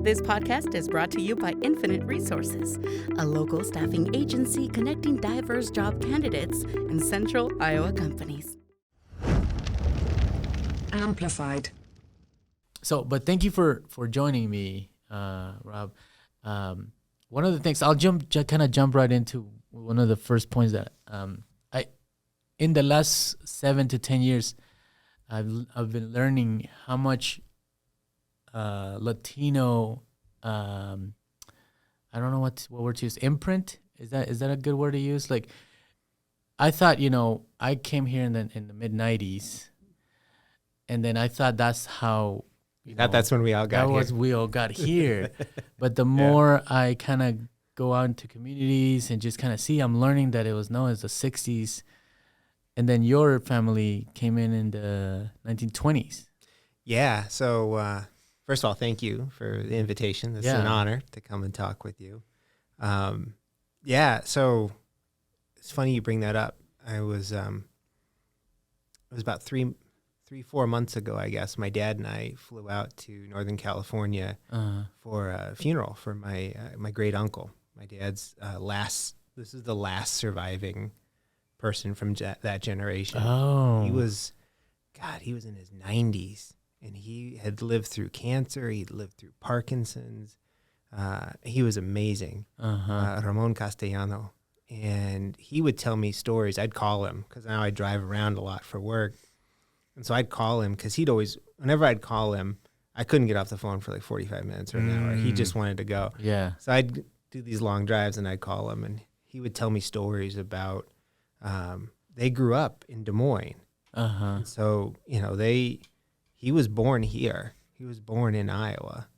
This podcast is brought to you by Infinite Resources, a local staffing agency connecting diverse job candidates in central Iowa companies. Amplified. So, but thank you for joining me, Rob. One of the things I'll jump right into one of the first points that I in the last 7 to 10 years, I've been learning how much Latino I don't know what word to use. Imprint, is that a good word to use? Like, I thought, I came here in the mid 90s, and then I thought that's how that's when we all got here. We all got here. But the more I kind of go out into communities and just kind of see, I'm learning that it was known as the 60s. And then your family came in the 1920s. Yeah. So first of all, thank you for the invitation. It's an honor to come and talk with you. So it's funny you bring that up. It was about 4 months ago, I guess. My dad and I flew out to Northern California for a funeral for my great uncle. My dad's this is the last surviving person from that generation. Oh. He was in his 90s, and he had lived through cancer. He'd lived through Parkinson's. He was amazing. Ramon Castellano. And he would tell me stories. I'd call him because now I drive around a lot for work. And so I'd call him because whenever I'd call him, I couldn't get off the phone for like 45 minutes or an hour. He just wanted to go. Yeah. So I'd do these long drives, and I'd call him, and he would tell me stories about they grew up in Des Moines. And so, he was born here. He was born in Iowa.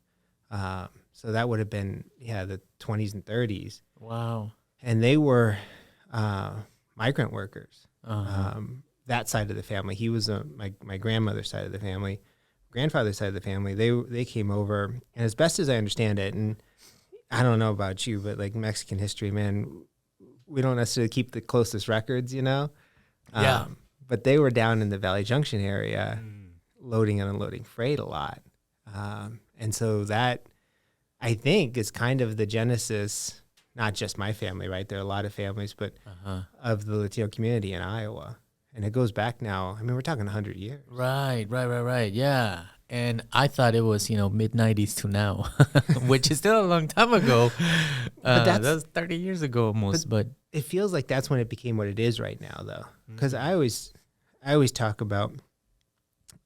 So that would have been, the 20s and 30s. Wow. And they were migrant workers. That side of the family. He was my grandmother's side of the family. Grandfather's side of the family, they came over. And as best as I understand it, and I don't know about you, but like Mexican history, man, we don't necessarily keep the closest records, Yeah. But they were down in the Valley Junction area loading and unloading freight a lot. And so that, I think, is kind of the genesis, not just my family, right? There are a lot of families, but of the Latino community in Iowa. And it goes back now. I mean, we're talking 100 years. Right. Yeah. And I thought it was, mid 90s to now, which is still a long time ago. But that was 30 years ago almost. But it feels like that's when it became what it is right now, though. Because I always talk about,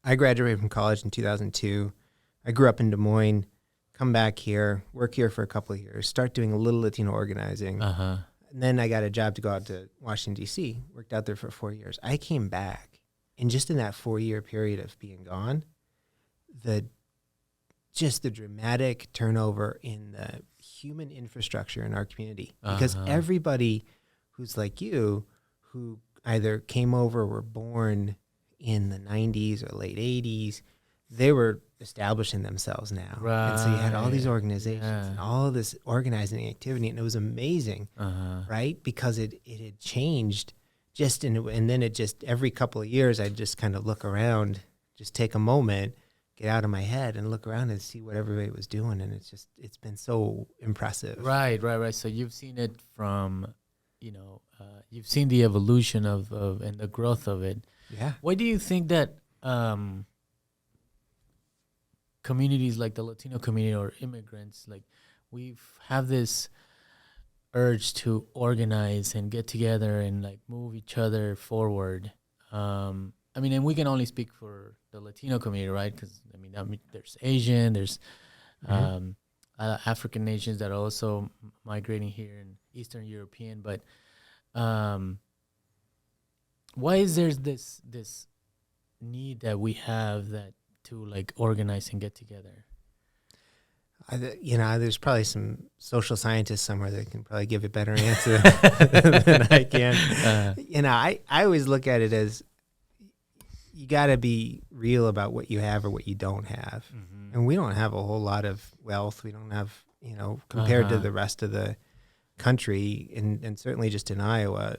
I graduated from college in 2002. I grew up in Des Moines, come back here, work here for a couple of years, start doing a little Latino organizing. And then I got a job to go out to Washington, D.C., worked out there for 4 years. I came back, and just in that 4-year period of being gone, the dramatic turnover in the human infrastructure in our community. Because everybody who's like you, who either came over or were born in the 90s or late 80s, they were establishing themselves now. Right. And so you had all these organizations and all this organizing activity, and it was amazing, right? Because it had changed and then it just, every couple of years, I'd just kind of look around, just take a moment, get out of my head and look around and see what everybody was doing. And it's been so impressive. Right. So you've seen it from, you've seen the evolution of and the growth of it. Yeah. Why do you think that communities like the Latino community or immigrants, like we have this urge to organize and get together and like move each other forward? I mean, and we can only speak for the Latino community, right? Because there's Asian, there's African nations that are also migrating here, and Eastern European. But why is there this need that we have that to like organize and get together? There's probably some social scientists somewhere that can probably give a better answer than I can. I always look at it as you got to be real about what you have or what you don't have. And we don't have a whole lot of wealth. We don't have, compared to the rest of the country, and certainly just in Iowa,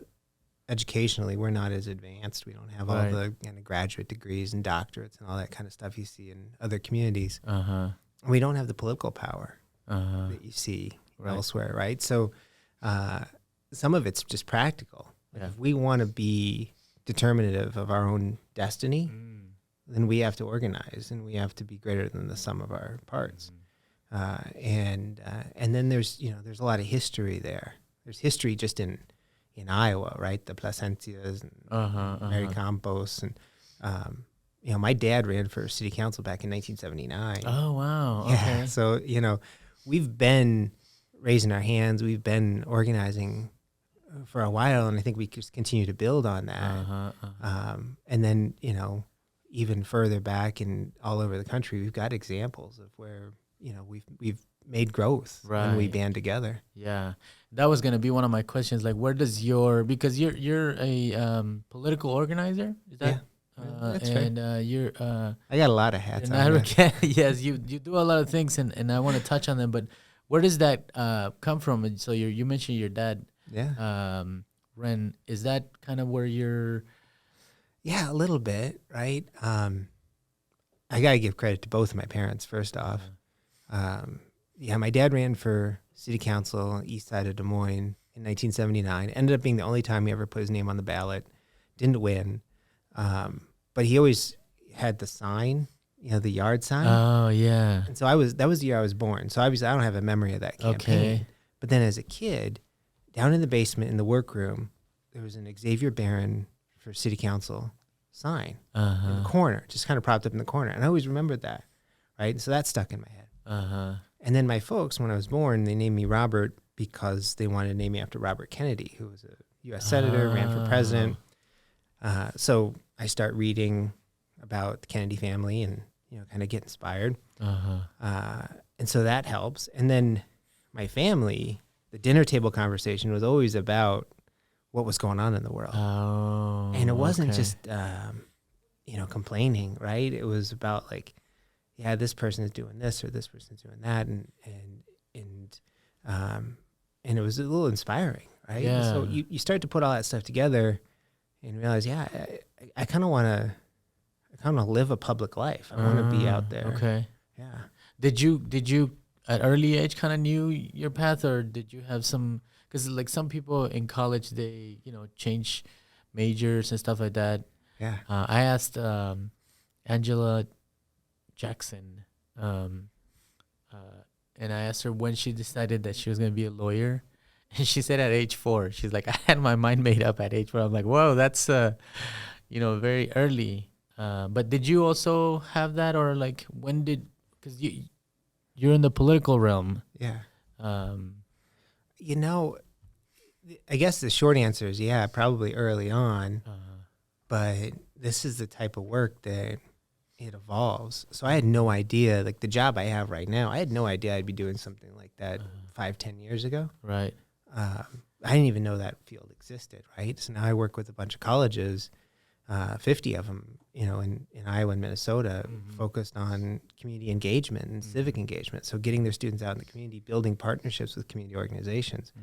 educationally, we're not as advanced. We don't have all the graduate degrees and doctorates and all that kind of stuff you see in other communities. we don't have the political power Uh-huh. that you see Right. elsewhere, right? So some of it's just practical. Like Yeah. if we want to be determinative of our own destiny, then we have to organize, and we have to be greater than the sum of our parts. And then there's a lot of history there. There's history just in Iowa, right? The Placentias and Mary Campos, and my dad ran for city council back in 1979. Oh, wow. Yeah. Okay. So we've been raising our hands. We've been organizing for a while, and I think we just continue to build on that. And then even further back and all over the country, we've got examples of where we've made growth when we Right. band together. Yeah, that was gonna be one of my questions. Like, where does because you're a political organizer, is that? that's right. And you're I got a lot of hats an on. Yeah. advocate. Yes, you do a lot of things, and I want to touch on them. But where does that come from? And so you mentioned your dad, Yeah. Ren. Is that kind of where you're? Yeah, a little bit, right? I got to give credit to both of my parents, first off. My dad ran for city council east side of Des Moines in 1979. Ended up being the only time he ever put his name on the ballot. Didn't win. But he always had the sign, the yard sign. Oh yeah. And so that was the year I was born. So obviously I don't have a memory of that campaign. Okay. But then as a kid, down in the basement in the workroom, there was an Xavier Barron for city council sign in the corner, just kind of propped up in the corner. And I always remembered that, right? And so that stuck in my head. And then my folks, when I was born, they named me Robert because they wanted to name me after Robert Kennedy, who was a U.S. senator, ran for president. So I start reading about the Kennedy family and, kind of get inspired. And so that helps. And then my family, the dinner table conversation was always about what was going on in the world. Oh. And it wasn't okay. just, complaining, right? It was about like, yeah, this person is doing this or this person's doing that. And it was a little inspiring, right? Yeah. And so you start to put all that stuff together and realize, yeah, I kind of want to live a public life. I want to be out there. Okay. Yeah. Did you at early age kind of knew your path, or did you have some? Because like some people in college, they change majors and stuff like that. Yeah. I asked Angela Jackson, and I asked her when she decided that she was going to be a lawyer, and she said at age 4. She's like, I had my mind made up at age 4. I'm like, whoa, that's very early. But did you also have that, or like when did? Because you're in the political realm. Yeah. I guess the short answer is yeah, probably early on. But this is the type of work that it evolves. So I had no idea, like the job I have right now, I had no idea I'd be doing something like that 5-10 years ago. Right. I didn't even know that field existed, right? So now I work with a bunch of colleges, 50 of them, in Iowa and Minnesota, focused on community engagement and civic engagement. So getting their students out in the community, building partnerships with community organizations.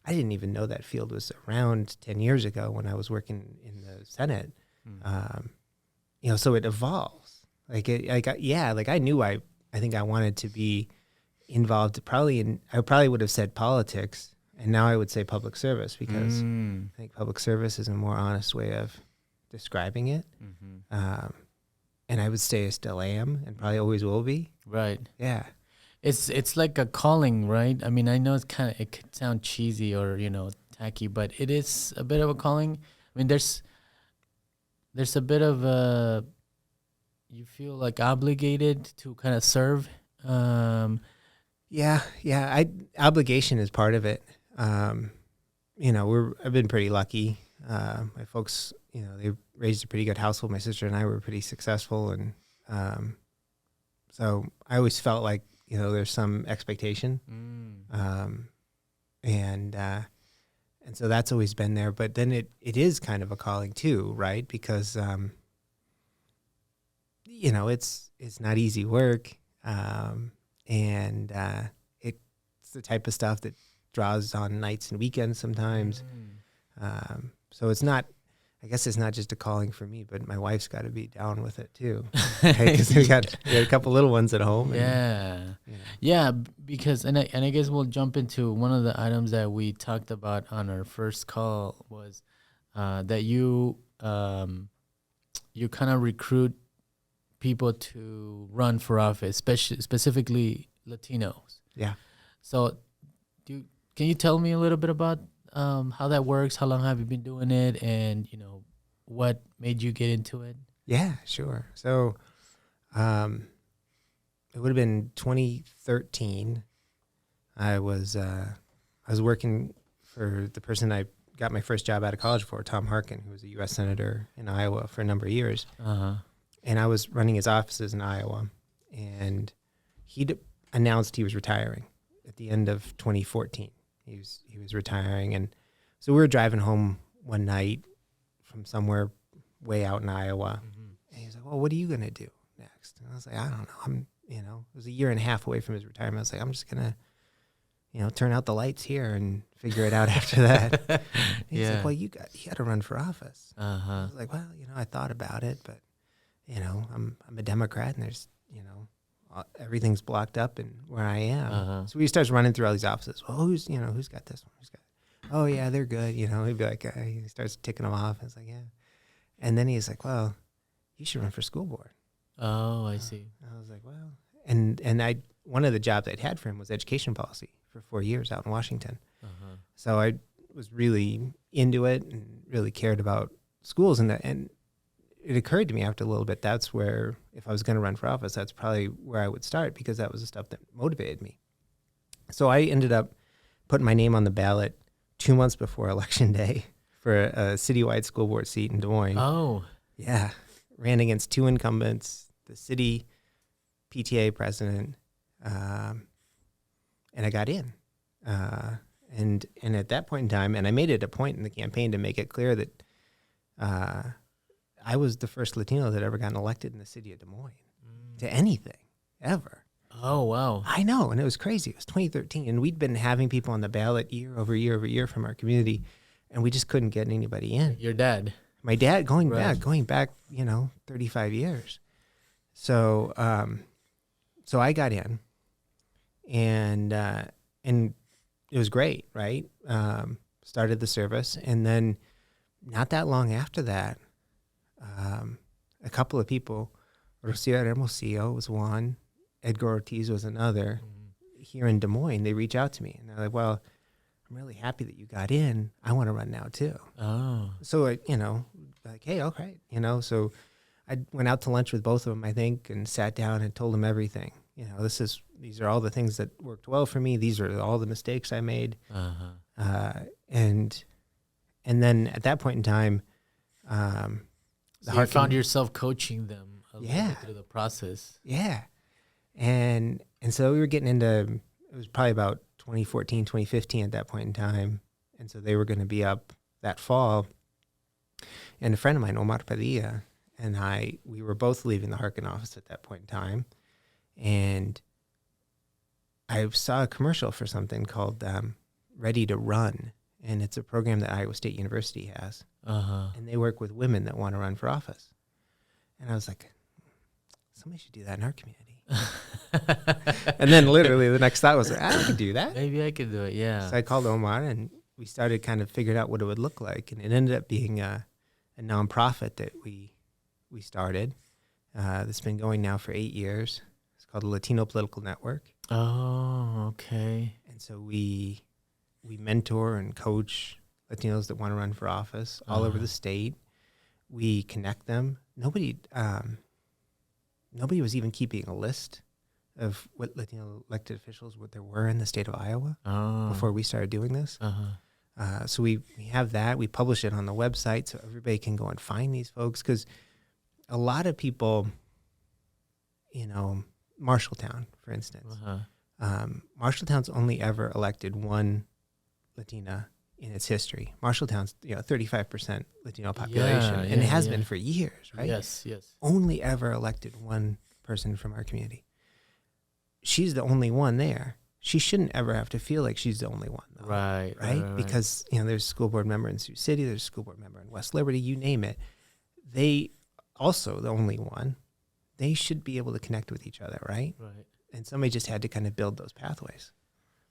I didn't even know that field was around 10 years ago when I was working in the Senate. So it evolves. I knew I think I wanted to be involved I probably would have said politics, and now I would say public service, because I think public service is a more honest way of describing it. And I would say I still am and probably always will be. Right. Yeah. It's like a calling, right? I mean, I know it could sound cheesy or, tacky, but it is a bit of a calling. I mean, there's a bit of you feel like obligated to kind of serve. Yeah. Obligation is part of it. I've been pretty lucky. My folks, they raised a pretty good household. My sister and I were pretty successful. And so I always felt like, there's some expectation. And so that's always been there. But then it is kind of a calling too, right? Because, it's not easy work. And it's the type of stuff that draws on nights and weekends sometimes. So it's not, I guess it's not just a calling for me, but my wife's got to be down with it too. Because we got a couple little ones at home. And, Yeah, because and I guess we'll jump into one of the items that we talked about on our first call was that you kind of recruit people to run for office, specifically Latinos. Yeah. So, can you tell me a little bit about how that works? How long have you been doing it, and what made you get into it? Yeah, sure. So, it would have been 2013. I was working for the person I got my first job out of college for, Tom Harkin, who was a U.S. Senator in Iowa for a number of years. And I was running his offices in Iowa, and he announced he was retiring at the end of 2014. He was retiring, and so we were driving home one night from somewhere way out in Iowa, and he was like, "Well, what are you gonna do next?" And I was like, "I don't know. It was a year and a half away from his retirement. I was like, I'm just gonna, turn out the lights here and figure it out after that." He's like, "Well, you got to run for office." I was like, "Well, I thought about it, but I'm a Democrat, and there's everything's blocked up and where I am." So he starts running through all these offices. Well, who's got this one? Who's got? Oh yeah, they're good. He'd be like, he starts ticking them off. I was like, yeah. And then he's like, "Well, you should run for school board." Oh, I see. I was like, well, and one of the jobs I'd had for him was education policy for 4 years out in Washington. So I was really into it and really cared about schools, and it occurred to me after a little bit, that's where, if I was going to run for office, that's probably where I would start, because that was the stuff that motivated me. So I ended up putting my name on the ballot 2 months before Election Day for a citywide school board seat in Des Moines. Oh. Yeah. Ran against 2 incumbents, the city PTA president, and I got in. And at that point in time, and I made it a point in the campaign to make it clear that I was the first Latino that ever got elected in the city of Des Moines to anything, ever. Oh, wow. I know, and it was crazy. It was 2013, and we'd been having people on the ballot year over year over year from our community, and we just couldn't get anybody in. Your dad? My dad, going back, 35 years. So I got in, and it was great, right? Started the service, and then not that long after that, a couple of people, Rocio Hermosillo was one, Edgar Ortiz was another, here in Des Moines. They reach out to me, and they're like, "Well, I'm really happy that you got in. I want to run now too." Oh. So, like, "Hey, okay." So I went out to lunch with both of them, I think, and sat down and told them everything. These are all the things that worked well for me. These are all the mistakes I made. And then at that point in time, so you found yourself coaching them a little bit through the process. Yeah. And so we were getting into, it was probably about 2014, 2015 at that point in time. And so they were going to be up that fall. And a friend of mine, Omar Padilla, and we were both leaving the Harkin office at that point in time. And I saw a commercial for something called Ready to Run. And it's a program that Iowa State University has. And they work with women that want to run for office. And I was like, somebody should do that in our community. And then literally the next thought was, I could do that. Maybe I could do it, yeah. So I called Omar, and we started kind of figuring out what it would look like. And it ended up being a nonprofit that we started that's been going now for 8 years. It's called the Latino Political Network. Oh, okay. And so we mentor and coach Latinos that want to run for office all over the state. We connect them. Nobody was even keeping a list of what Latino elected officials, what there were in the state of Iowa before we started doing this. So we have that. We publish it on the website so everybody can go and find these folks. Because a lot of people, Marshalltown, for instance, Marshalltown's only ever elected one Latina in its history. Marshalltown's 35% Latino population, and it has been for years, right? Yes. Only ever elected one person from our community. She's the only one there. she shouldn't ever have to feel like she's the only one, though. Right. Because, there's a school board member in Sioux City, there's a school board member in West Liberty, you name it. They also, the only one, they should be able to connect with each other, right? Right. And somebody just had to kind of build those pathways.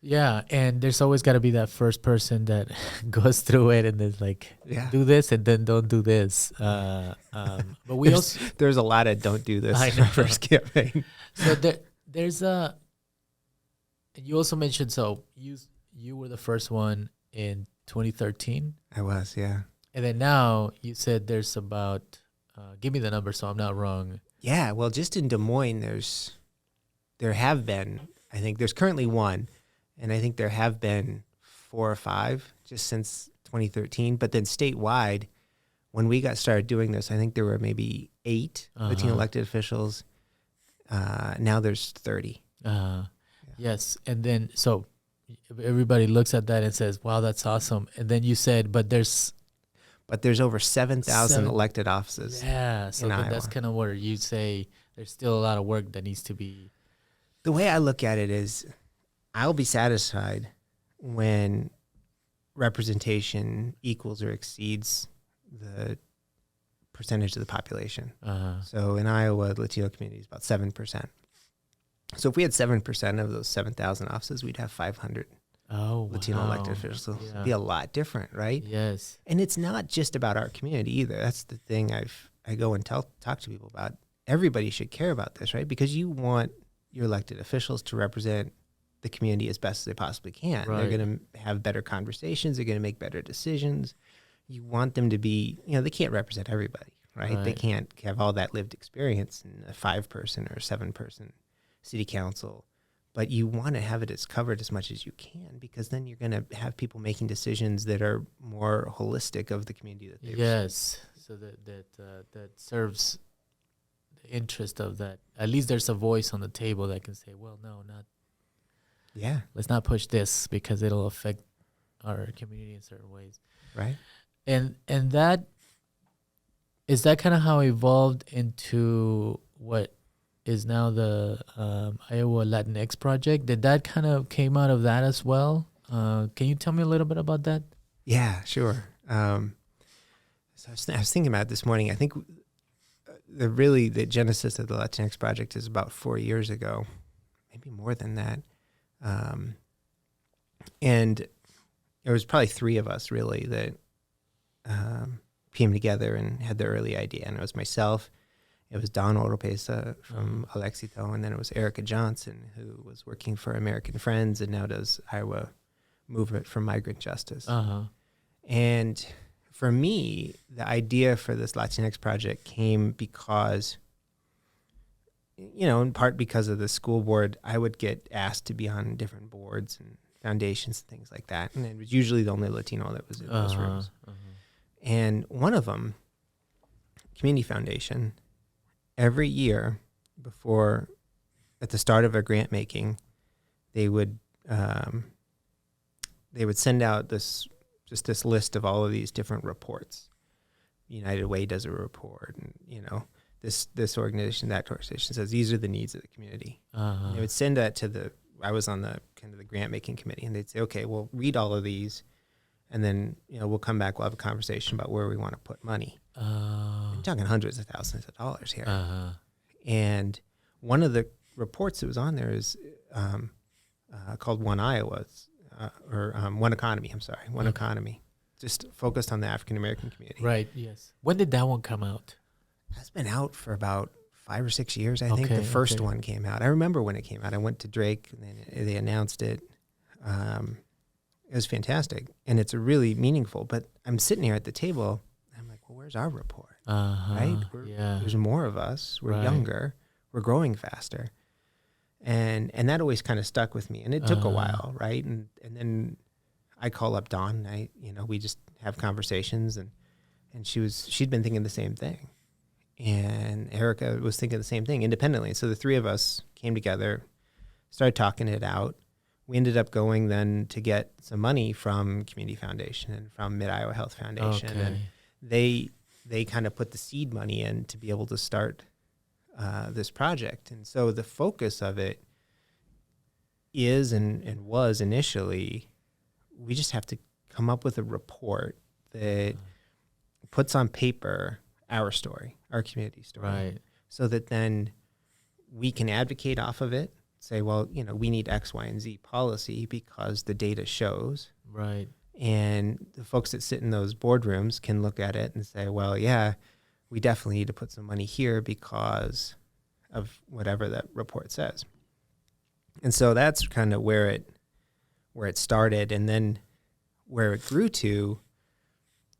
Yeah, and there's always got to be that first person that goes through it and is like, do this and then don't do this. But there's a lot of don't do this in our first campaign. So there's a. You also mentioned, so you were the first one in 2013. I was, yeah. And then now you said there's about, give me the number so I'm not wrong. Yeah, well, just in Des Moines, there have been, I think there's currently one, and I think there have been 4 or 5 just since 2013. But then statewide, when we got started doing this, I think there were maybe 8 Latino elected officials. Now there's 30. Yes, and then so everybody looks at that and says, "Wow, that's awesome." And then you said, "But there's over 7,000 elected offices." Yeah, so in Iowa. That's kind of where you say there's still a lot of work that needs to be. The way I look at it is, I'll be satisfied when representation equals or exceeds the percentage of the population. So in Iowa, the Latino community is about 7%. So if we had 7% of those 7,000 offices, we'd have 500 Latino elected officials. So it'd be a lot different, right? Yes. And it's not just about our community either. That's the thing I go and talk to people about. Everybody should care about this, right? Because you want your elected officials to represent the community as best as they possibly can. Right. They're going to have better conversations. They're going to make better decisions. You want them to be, they can't represent everybody, right? They can't have all that lived experience in a 5-person or 7-person city council, but you want to have it as covered as much as you can, because then you're going to have people making decisions that are more holistic of the community that they Yes, so that serves the interest of that. At least there's a voice on the table that can say, well, no, not. Yeah. Let's not push this because it'll affect our community in certain ways. Right. And that is that kind of how it evolved into what is now the Iowa Latinx Project. Did that kind of came out of that as well? Can you tell me a little bit about that? Yeah, sure. So I was thinking about it this morning. I think the genesis of the Latinx Project is about 4 years ago, maybe more than that. And there was probably 3 of us really that came together and had the early idea. And it was myself, it was Don Oropesa from Alexito, and then it was Erica Johnson, who was working for American Friends and now does Iowa Movement for Migrant Justice. And for me, the idea for this Latinx project came because, in part because of the school board, I would get asked to be on different boards and foundations and things like that. And it was usually the only Latino that was in those rooms. And one of them, Community Foundation, every year at the start of a grant making, they would send out this list of all of these different reports. United Way does a report, and this organization, that organization says these are the needs of the community. They would send that I was on the kind of the grant making committee, and they'd say, okay, we'll read all of these, and then we'll come back, we'll have a conversation about where we want to put money. I'm talking hundreds of thousands of dollars here. And one of the reports that was on there is called One Iowa, or One Economy, One Economy, just focused on the African American community. Right, yes. When did that one come out? That's been out for about 5 or 6 years, I think. The first one came out. I remember when it came out. I went to Drake, and they announced it. It was fantastic, and it's really meaningful. But I'm sitting here at the table, I'm like, well, where's our report? Right? There's more of us. We're younger. We're growing faster. And that always kind of stuck with me. And it took a while, right? And then I call up Dawn, and we just have conversations, and she'd been thinking the same thing. And Erica was thinking the same thing independently. So the 3 of us came together, started talking it out. We ended up going then to get some money from Community Foundation and from Mid-Iowa Health Foundation. And they kind of put the seed money in to be able to start this project. And so the focus of it is and was initially, we just have to come up with a report that puts on paper our story, our community story, Right. so that then we can advocate off of it, say, well, we need X, Y, and Z policy because the data shows. Right. And the folks that sit in those boardrooms can look at it and say, well, yeah, we definitely need to put some money here because of whatever that report says. And so that's kind of where it started, and then where it grew to,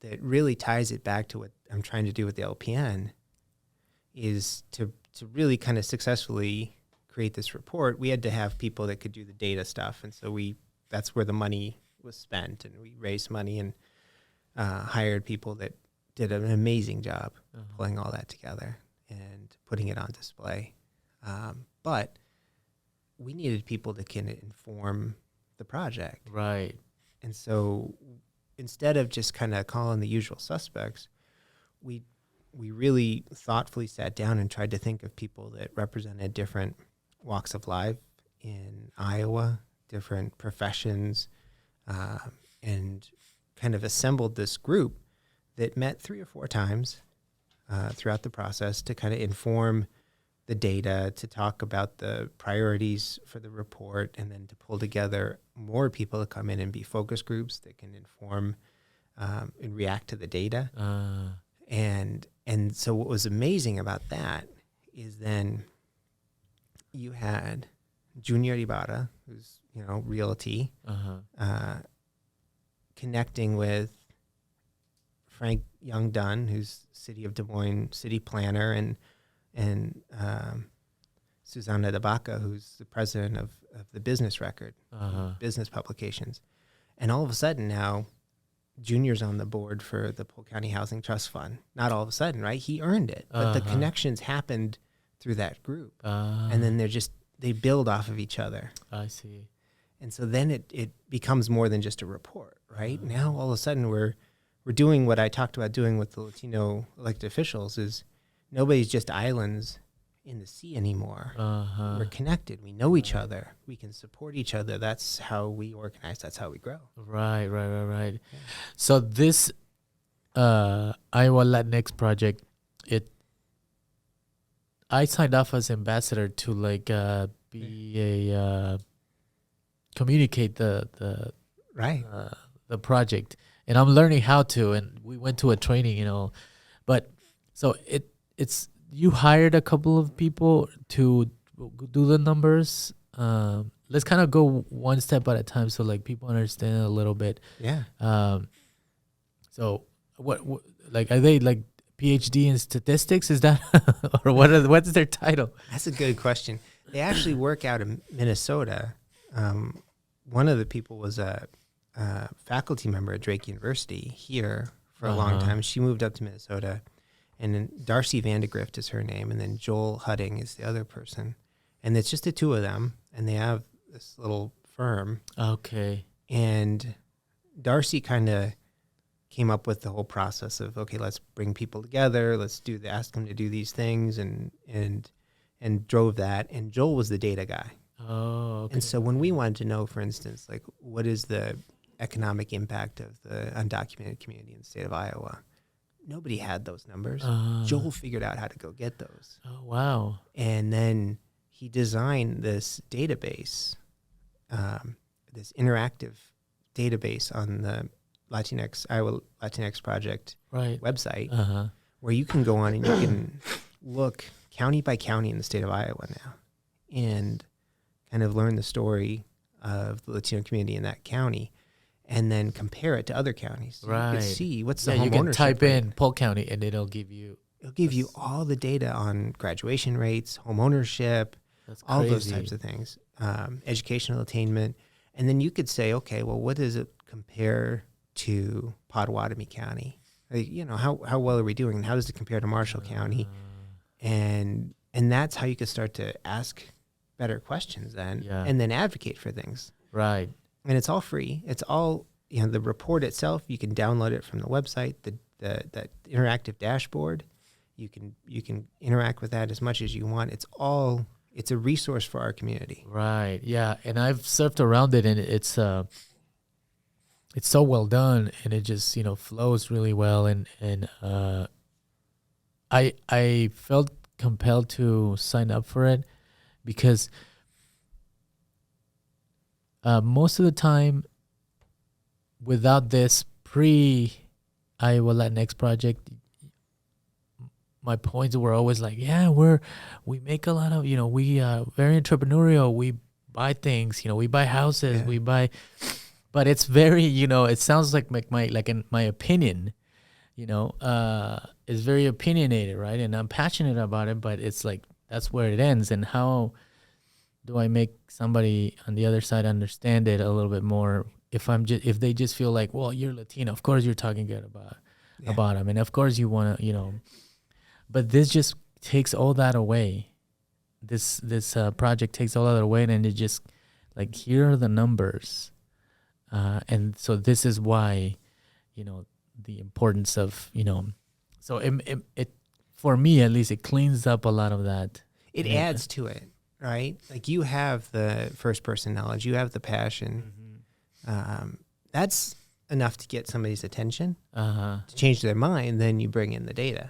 that really ties it back to what I'm trying to do with the LPN, is to really kind of successfully create this report. We had to have people that could do the data stuff, and so that's where the money was spent, and we raised money and hired people that did an amazing job pulling all that together and putting it on display. But we needed people that can inform the project. Right. And so instead of just kind of calling the usual suspects, we really thoughtfully sat down and tried to think of people that represented different walks of life in Iowa, different professions, and kind of assembled this group that met 3 or 4 times throughout the process to kind of inform the data, to talk about the priorities for the report, and then to pull together more people to come in and be focus groups that can inform and react to the data. And so what was amazing about that is then you had Junior Ibarra, who's, realty, connecting with Frank Young Dunn, who's City of Des Moines city planner, and Susanna DeBaca, who's the president of the Business Record, business publications. And all of a sudden now, Junior's on the board for the Polk County Housing Trust Fund. Not all of a sudden, right? He earned it. But the connections happened through that group. And then they build off of each other. I see. And so then it becomes more than just a report, right? Now all of a sudden we're doing what I talked about doing with the Latino elected officials, is nobody's just islands in the sea anymore. We're connected. We know each other. We can support each other. That's how we organize. That's how we grow. Right. Yeah. So this Iowa Latinx project, I signed off as ambassador to communicate the project, and I'm learning how to. And we went to a training, but so it's. You hired a couple of people to do the numbers. Let's kind of go one step at a time so people understand a little bit. Yeah. So what are they PhD in statistics? Is that or what's their title? That's a good question. They actually work out in Minnesota. One of the people was a faculty member at Drake University here for a long time. She moved up to Minnesota. And then Darcy Vandegrift is her name, and then Joel Hudding is the other person. And it's just the two of them, and they have this little firm. Okay. And Darcy kind of came up with the whole process of, okay, let's bring people together, ask them to do these things, and drove that. And Joel was the data guy. Oh, okay. And so when we wanted to know, for instance, what is the economic impact of the undocumented community in the state of Iowa, nobody had those numbers. Joel figured out how to go get those. Oh, wow. And then he designed this database, this interactive database on the Iowa Latinx Project website, where you can go on and you can look county by county in the state of Iowa now and kind of learn the story of the Latino community in that county, and then compare it to other counties. So you can see what's the home ownership. You can type in Polk County and it'll give you all the data on graduation rates, home ownership, all those types of things, educational attainment. And then you could say, okay, well, what does it compare to Potawatomi County? How well are we doing? And how does it compare to Marshall County? And that's how you could start to ask better questions then, and then advocate for things. Right. And it's all free. It's all, the report itself, you can download it from the website, the interactive dashboard. You can interact with that as much as you want. It's all it's a resource for our community. Right. Yeah. And I've surfed around it, and it's so well done, and it just, flows really well. And I felt compelled to sign up for it because most of the time, without this pre-Iowa Latinx project, my points were always like, yeah, we make a lot of, we very entrepreneurial. We buy things, we buy houses, Yeah. we buy, but it's very, it sounds like my opinion, is very opinionated, right? And I'm passionate about it, but it's like, that's where it ends. And how do I make somebody on the other side understand it a little bit more? If they just feel like, well, you're Latino, of course you're talking good about them, and of course you want to, but this just takes all that away. This project takes all that away, and it just like, here are the numbers, and so this is why, the importance of, so it for me at least, it cleans up a lot of that. It adds to it, right? Like, you have the first person knowledge, you have the passion. That's enough to get somebody's attention, to change their mind. Then you bring in the data,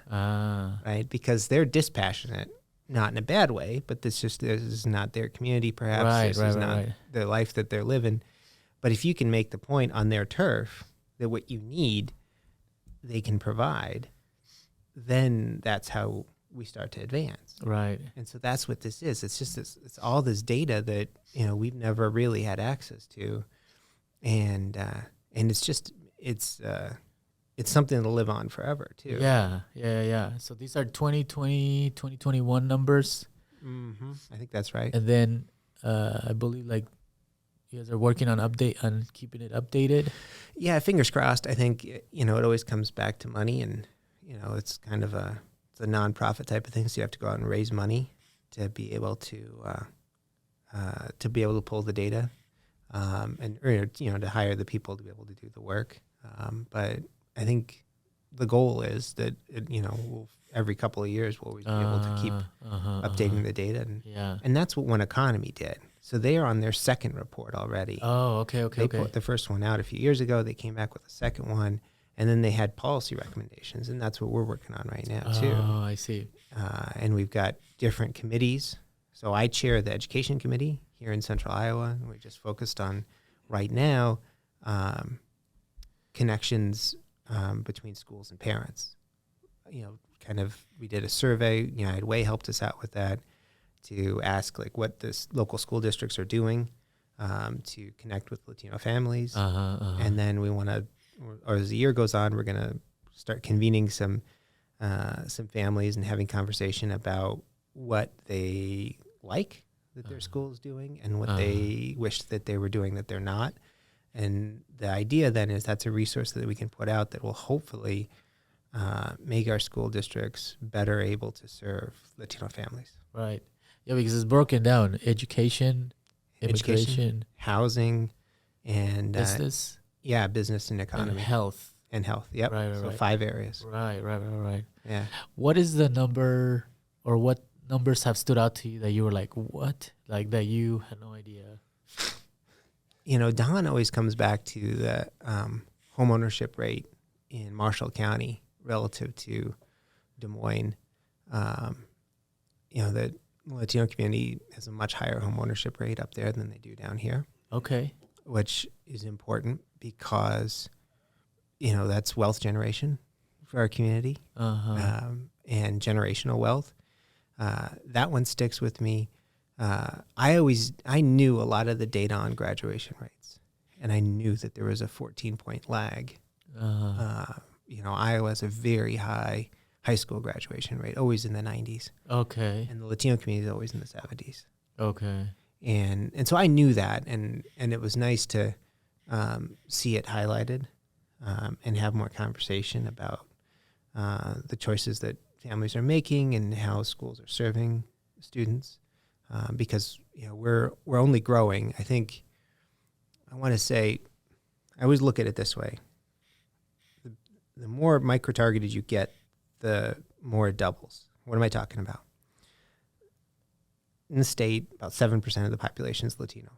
right? Because they're dispassionate, not in a bad way, but this is not their community, perhaps. This is not the life that they're living. But if you can make the point on their turf that what you need, they can provide, then that's how we start to advance. Right. And so that's what this is. It's just it's all this data that, we've never really had access to. And it's something to live on forever too. Yeah. So these are 2020, 2021 numbers. I think that's right. And then I believe like you guys are working on keeping it updated. Yeah, fingers crossed. I think, it always comes back to money, and, it's kind of it's a nonprofit type of thing. So you have to go out and raise money to be able to pull the data. And to hire the people to be able to do the work. But I think the goal is that every couple of years we'll always be able to keep updating the data, and that's what One Economy did. So they are on their second report already. Oh, okay. They put the first one out a few years ago. They came back with a second one, and then they had policy recommendations, and that's what we're working on right now too. Oh, I see. And we've got different committees. So I chair the education committee here in Central Iowa, and we're just focused on right now connections between schools and parents. We did a survey. United Way helped us out with that to ask like what the local school districts are doing to connect with Latino families, and then we want to, or as the year goes on, we're going to start convening some families and having conversation about what they like that their school is doing and what they wish that they were doing that they're not. And the idea then is that's a resource that we can put out that will hopefully make our school districts better able to serve Latino families. Right. Yeah, because it's broken down: education, immigration, housing, and business. Business and economy, and health. Yep. Right. So 5 areas. Right. Yeah. What is the number, or what numbers have stood out to you that you were like, what? Like that you had no idea? Don always comes back to the home ownership rate in Marshall County relative to Des Moines. The Latino community has a much higher home ownership rate up there than they do down here. Okay. Which is important because, that's wealth generation for our community, and generational wealth. That one sticks with me. I knew a lot of the data on graduation rates, and I knew that there was a 14-point lag. Iowa has a very high school graduation rate, always in the 90s. Okay. And the Latino community is always in the 70s. Okay. And so I knew that, and it was nice to see it highlighted, and have more conversation about the choices that families are making and how schools are serving students, because we're only growing. I think I want to say, I always look at it this way: the more micro-targeted you get, the more it doubles. What am I talking about? in the state, about 7% of the population is Latino.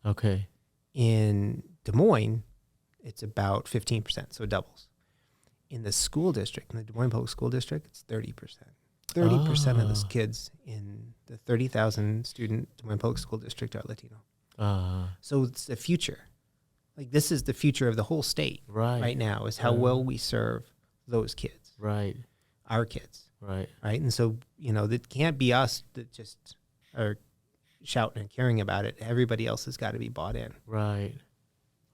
Okay. In Des Moines, it's about 15%, so it doubles. In the school district, in the Des Moines Public School District, it's 30%. 30% of the kids in the 30,000 student Des Moines Public School District are Latino. So it's the future. Like, this is the future of the whole state right now, is how well we serve those kids. Right. Our kids. Right. Right. And so, it can't be us that just are shouting and caring about it. Everybody else has got to be bought in. Right.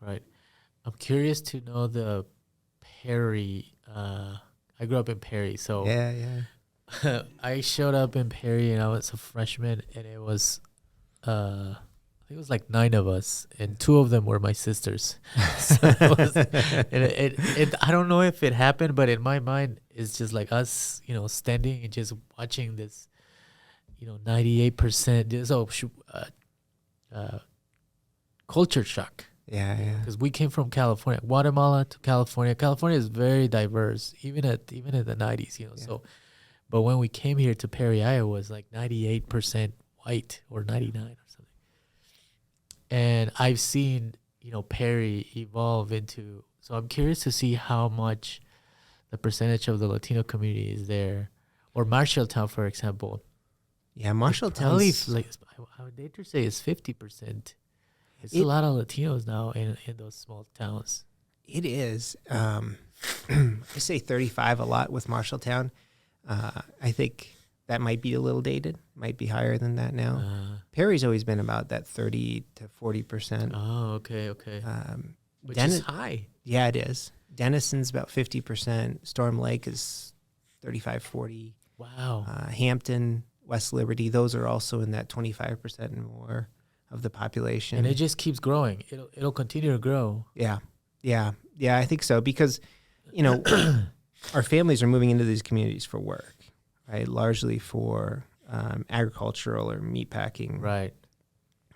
Right. I'm curious to know the Perry. I grew up in Perry, so Yeah. I showed up in Perry and I was a freshman, and it was I think it was like 9 of us, and 2 of them were my sisters. So it was, and I don't know if it happened, but in my mind, it's just like us, standing and just watching this, 98%. Culture shock. Yeah. Because we came from California, Guatemala to California. California is very diverse, even in the 90s, Yeah. So, but when we came here to Perry, Iowa, it was like 98% white or 99 or something. And I've seen, Perry evolve into. So I'm curious to see how much the percentage of the Latino community is there, or Marshalltown, for example. Yeah, Marshalltown. I would dare to say it's 50%. It's a lot of Latinos now in those small towns. It is. I say 35 a lot with Marshalltown. I think that might be a little dated. Might be higher than that now. Perry's always been about that 30 to 40%. Oh, okay. Which is high. Yeah, it is. Denison's about 50%. Storm Lake is 35, 40. Wow. Hampton, West Liberty, those are also in that 25% and more of the population. And it just keeps growing. It'll continue to grow. Yeah, I think so, because, our families are moving into these communities for work, right? Largely for agricultural or meatpacking. Right.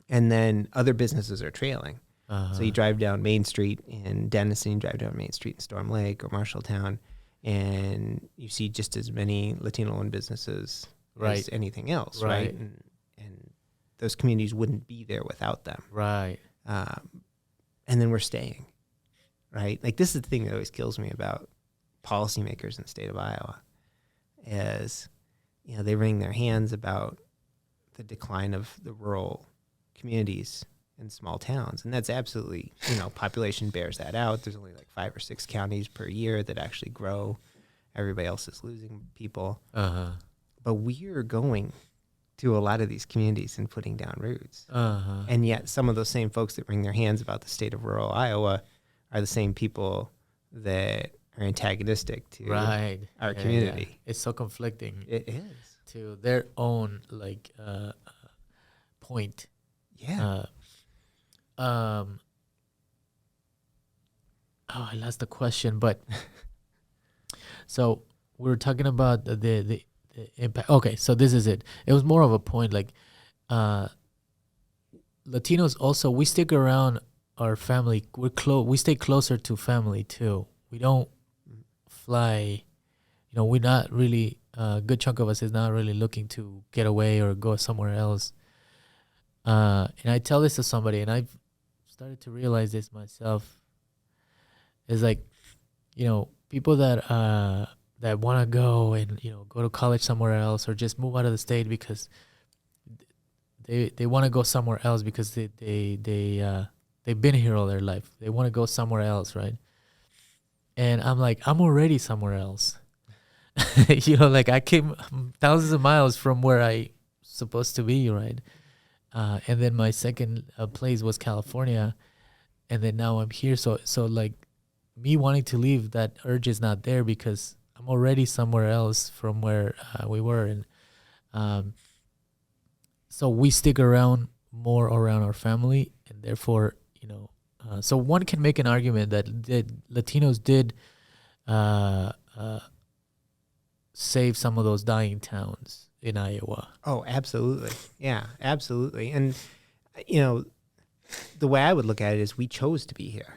And then other businesses are trailing. Uh-huh. So you drive down Main Street in Denison, you drive down Main Street in Storm Lake or Marshalltown, and you see just as many Latino-owned businesses as anything else, right? And those communities wouldn't be there without them. Right. And then we're staying, right? Like, this is the thing that always kills me about policymakers in the state of Iowa is, they wring their hands about the decline of the rural communities in small towns. And that's absolutely, population bears that out. There's only like 5 or 6 counties per year that actually grow. Everybody else is losing people. Uh-huh. But we are going to a lot of these communities and putting down roots. Uh-huh. And yet some of those same folks that wring their hands about the state of rural Iowa are the same people that are antagonistic to our community. Yeah. It's so conflicting. It is. To their own, point. Yeah. I lost the question, but so we were talking about the impact. Okay, so this is it. It was more of a point, Latinos also, we stick around our family. We stay closer to family too. We don't fly. We're not really. A good chunk of us is not really looking to get away or go somewhere else. And I tell this to somebody, and I've started to realize this myself. Is people that want to go and go to college somewhere else or just move out of the state because they want to go somewhere else because they've been here all their life. They want to go somewhere else, right? And I'm like, I'm already somewhere else. I came thousands of miles from where I supposed to be, right? And then my second place was California, and then now I'm here. So me wanting to leave, that urge is not there because I'm already somewhere else from where we were, and so we stick around more around our family, and therefore, so one can make an argument that Latinos did save some of those dying towns in Iowa. Oh, absolutely. Yeah, absolutely. And, the way I would look at it is we chose to be here,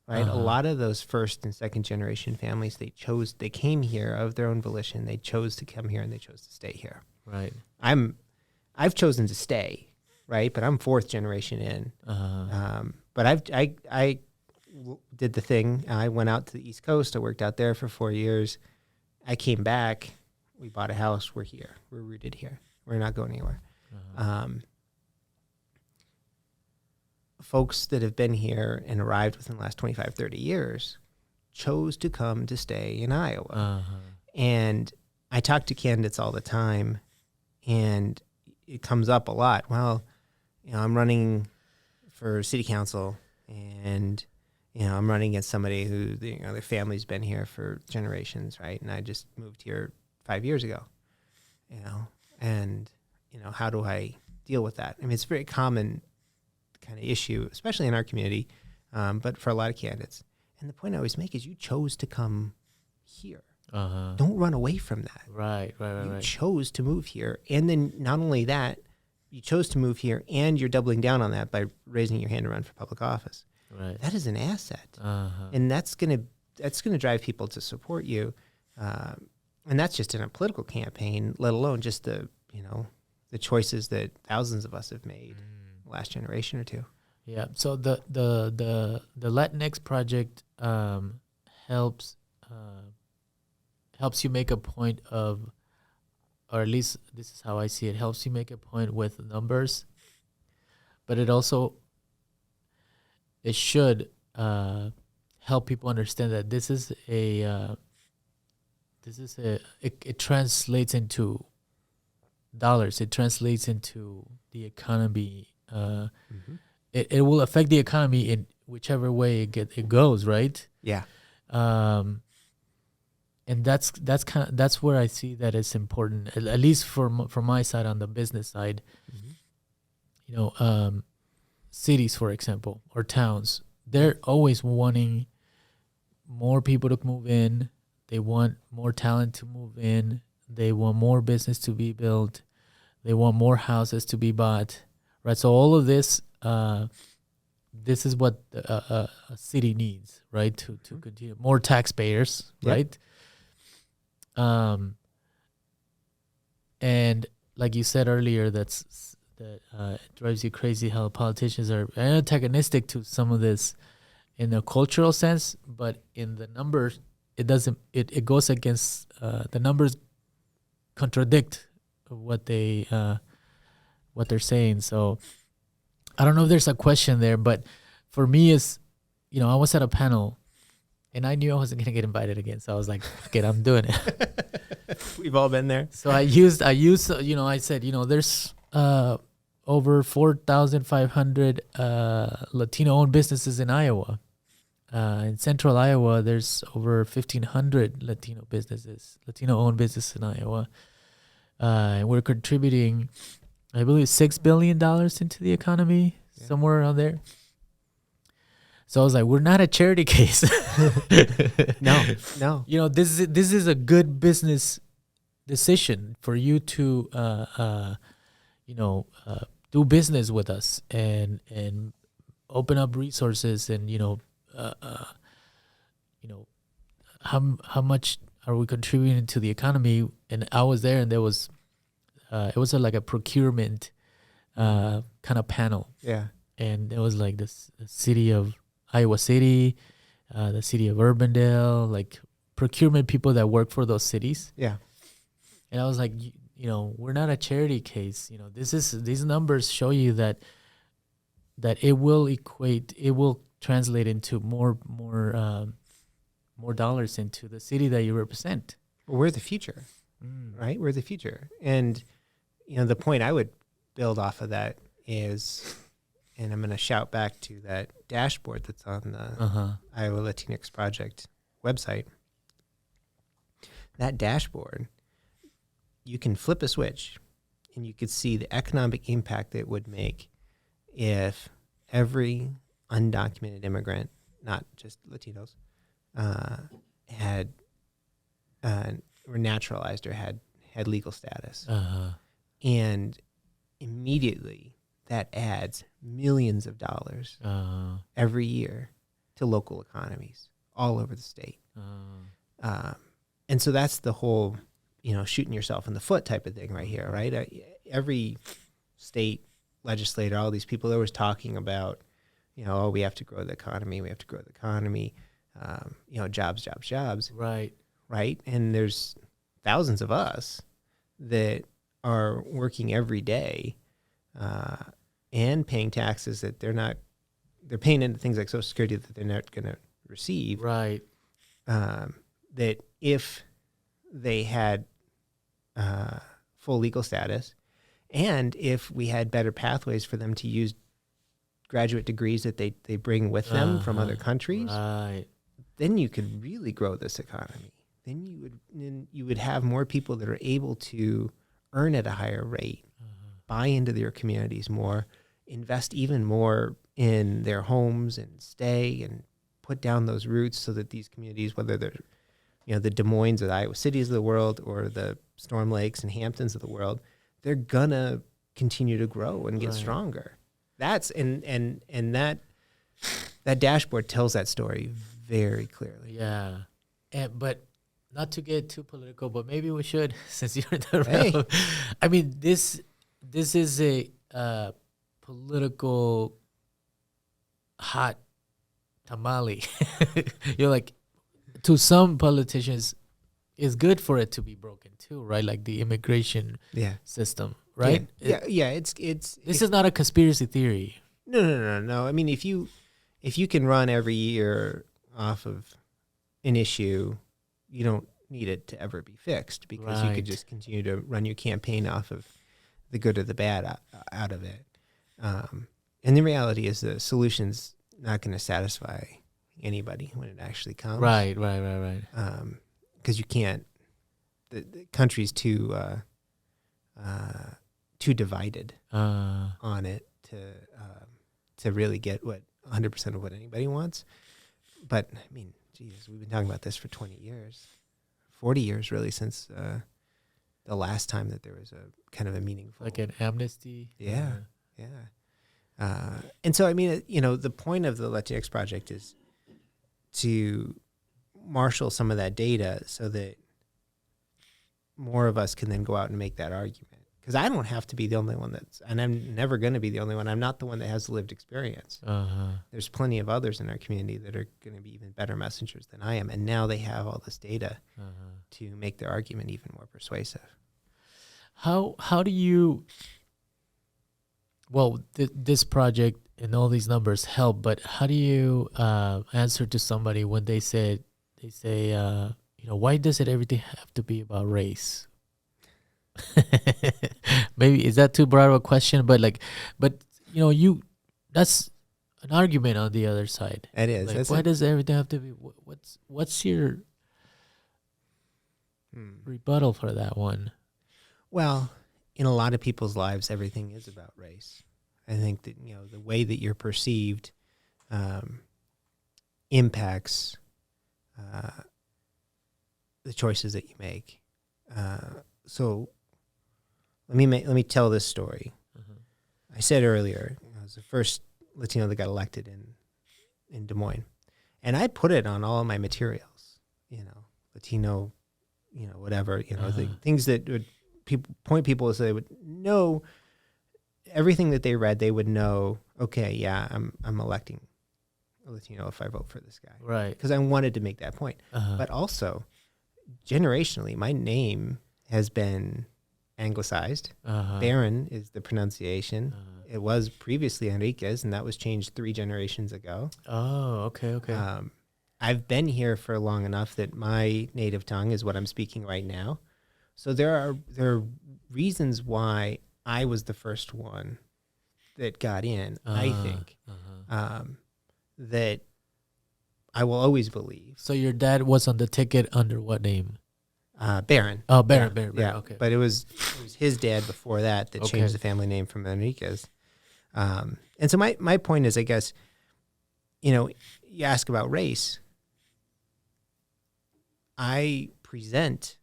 right? Uh-huh. A lot of those first and second generation families, they came here of their own volition. They chose to come here and they chose to stay here. Right. I'm I've chosen to stay, right? But I'm 4th generation in. But I did the thing. I went out to the East Coast. I worked out there for 4 years. I came back. We bought a house. We're here. We're rooted here. We're not going anywhere. Folks that have been here and arrived within the last 25, 30 years chose to come to stay in Iowa. And I talk to candidates all the time, and it comes up a lot. Well, I'm running for city council, and I'm running against somebody who their family's been here for generations, right? And I just moved here 5 years ago, and how do I deal with that? I mean, it's a very common kind of issue, especially in our community, but for a lot of candidates. And the point I always make is you chose to come here. Don't run away from that. Right. You chose to move here. And then not only that, you chose to move here, and you're doubling down on that by raising your hand to run for public office. Right. That is an asset. And that's gonna drive people to support you. And that's just in a political campaign, let alone just the choices that thousands of us have made the last generation or two. Yeah. So the Latinx project helps you make a point of, or at least this is how I see it, helps you make a point with numbers, but it should help people understand that it translates into dollars. It translates into the economy. It will affect the economy in whichever way it goes, right? Yeah. And that's where I see that it's important, at least from my side, on the business side. Cities, for example, or towns, they're always wanting more people to move in. They want more talent to move in. They want more business to be built. They want more houses to be bought, right? So all of this, this is what a city needs, right? To continue more taxpayers, right? And like you said earlier, that drives you crazy how politicians are antagonistic to some of this in a cultural sense, but in the numbers, it doesn't. It goes against the numbers contradict what they're saying. So I don't know if there's a question there, but for me, I was at a panel, and I knew I wasn't gonna get invited again, so I was like, "Okay, I'm doing it." We've all been there. So I said, there's over 4,500 Latino-owned businesses in Iowa. In central Iowa, there's over 1,500 Latino-owned businesses in Iowa. And we're contributing, I believe, $6 billion into the economy, somewhere around there. So I was like, we're not a charity case. No. This is a good business decision for you to, do business with us and open up resources and, how much are we contributing to the economy? And I was there, and there was, it was like a procurement kind of panel. Yeah. And it was like the city of Iowa City, the city of Urbandale, like procurement people that work for those cities. Yeah. And I was like, we're not a charity case. These numbers show you that it will translate into more dollars into the city that you represent. Well, we're the future, right? We're the future. And, the point I would build off of that is, and I'm going to shout back to that dashboard that's on the Iowa Latinx Project website. That dashboard, you can flip a switch and you could see the economic impact it would make if every undocumented immigrant, not just Latinos, were naturalized or had legal status. And immediately that adds millions of dollars every year to local economies all over the state. And so that's the whole, shooting yourself in the foot type of thing right here, right? Every state legislator, all these people that was talking about, oh, we have to grow the economy. We have to grow the economy. Jobs, jobs, jobs. Right. Right. And there's thousands of us that are working every day and paying taxes that they're paying into things like Social Security that they're not going to receive. Right. That if they had full legal status, and if we had better pathways for them to use graduate degrees that they bring with them from other countries, right, then you could really grow this economy. Then you would have more people that are able to earn at a higher rate, buy into their communities more, invest even more in their homes and stay and put down those roots so that these communities, whether they're the Des Moines or the Iowa cities of the world or the Storm Lakes and Hamptons of the world, they're gonna continue to grow and get stronger. That's and that dashboard tells that story very clearly. Yeah, but not to get too political, but maybe we should, since you're the Hey. I mean, this is a political hot tamale. You're like, to some politicians, it's good for it to be broken too, right? Like the immigration system, right? Yeah. It's This is not a conspiracy theory. No. I mean, if you can run every year off of an issue, you don't need it to ever be fixed, because you could just continue to run your campaign off of the good or the bad out of it. And the reality is the solution's not going to satisfy anybody when it actually comes. Right. Because you can't. The country's too divided on it to really get 100% of what anybody wants. But I mean, Jesus, we've been talking about this for 20 years, 40 years really, since the last time that there was a kind of a meaningful, like an amnesty. Yeah. And so, I mean, the point of the Latinx Project is to marshal some of that data so that more of us can then go out and make that argument. Because I don't have to be the only one and I'm never going to be the only one. I'm not the one that has the lived experience. There's plenty of others in our community that are going to be even better messengers than I am. And now they have all this data to make their argument even more persuasive. How do you... Well, this project and all these numbers help, but how do you answer to somebody when they say, why does everything have to be about race? Maybe is that too broad of a question? But that's an argument on the other side. It is. Like, why does everything have to be? What's your rebuttal for that one? Well, in a lot of people's lives, everything is about race. I think that, the way that you're perceived impacts the choices that you make. So let me tell this story. I said earlier, I was the first Latino that got elected in Des Moines. And I put it on all of my materials, Latino, whatever, the things that would point people so they would know everything that they read. They would know, okay, yeah, I'm electing a Latino if I vote for this guy, right? Because I wanted to make that point. But also, generationally, my name has been anglicized. Barron is the pronunciation. It was previously Enriquez, and that was changed 3 generations ago. Oh, okay. I've been here for long enough that my native tongue is what I'm speaking right now. So there are reasons why I was the first one that got in, I think, that I will always believe. So your dad was on the ticket under what name? Barron. Oh, Barron. Yeah. Okay. But it was his dad before that changed the family name from Enriquez. And so my point is, I guess, you ask about race. I present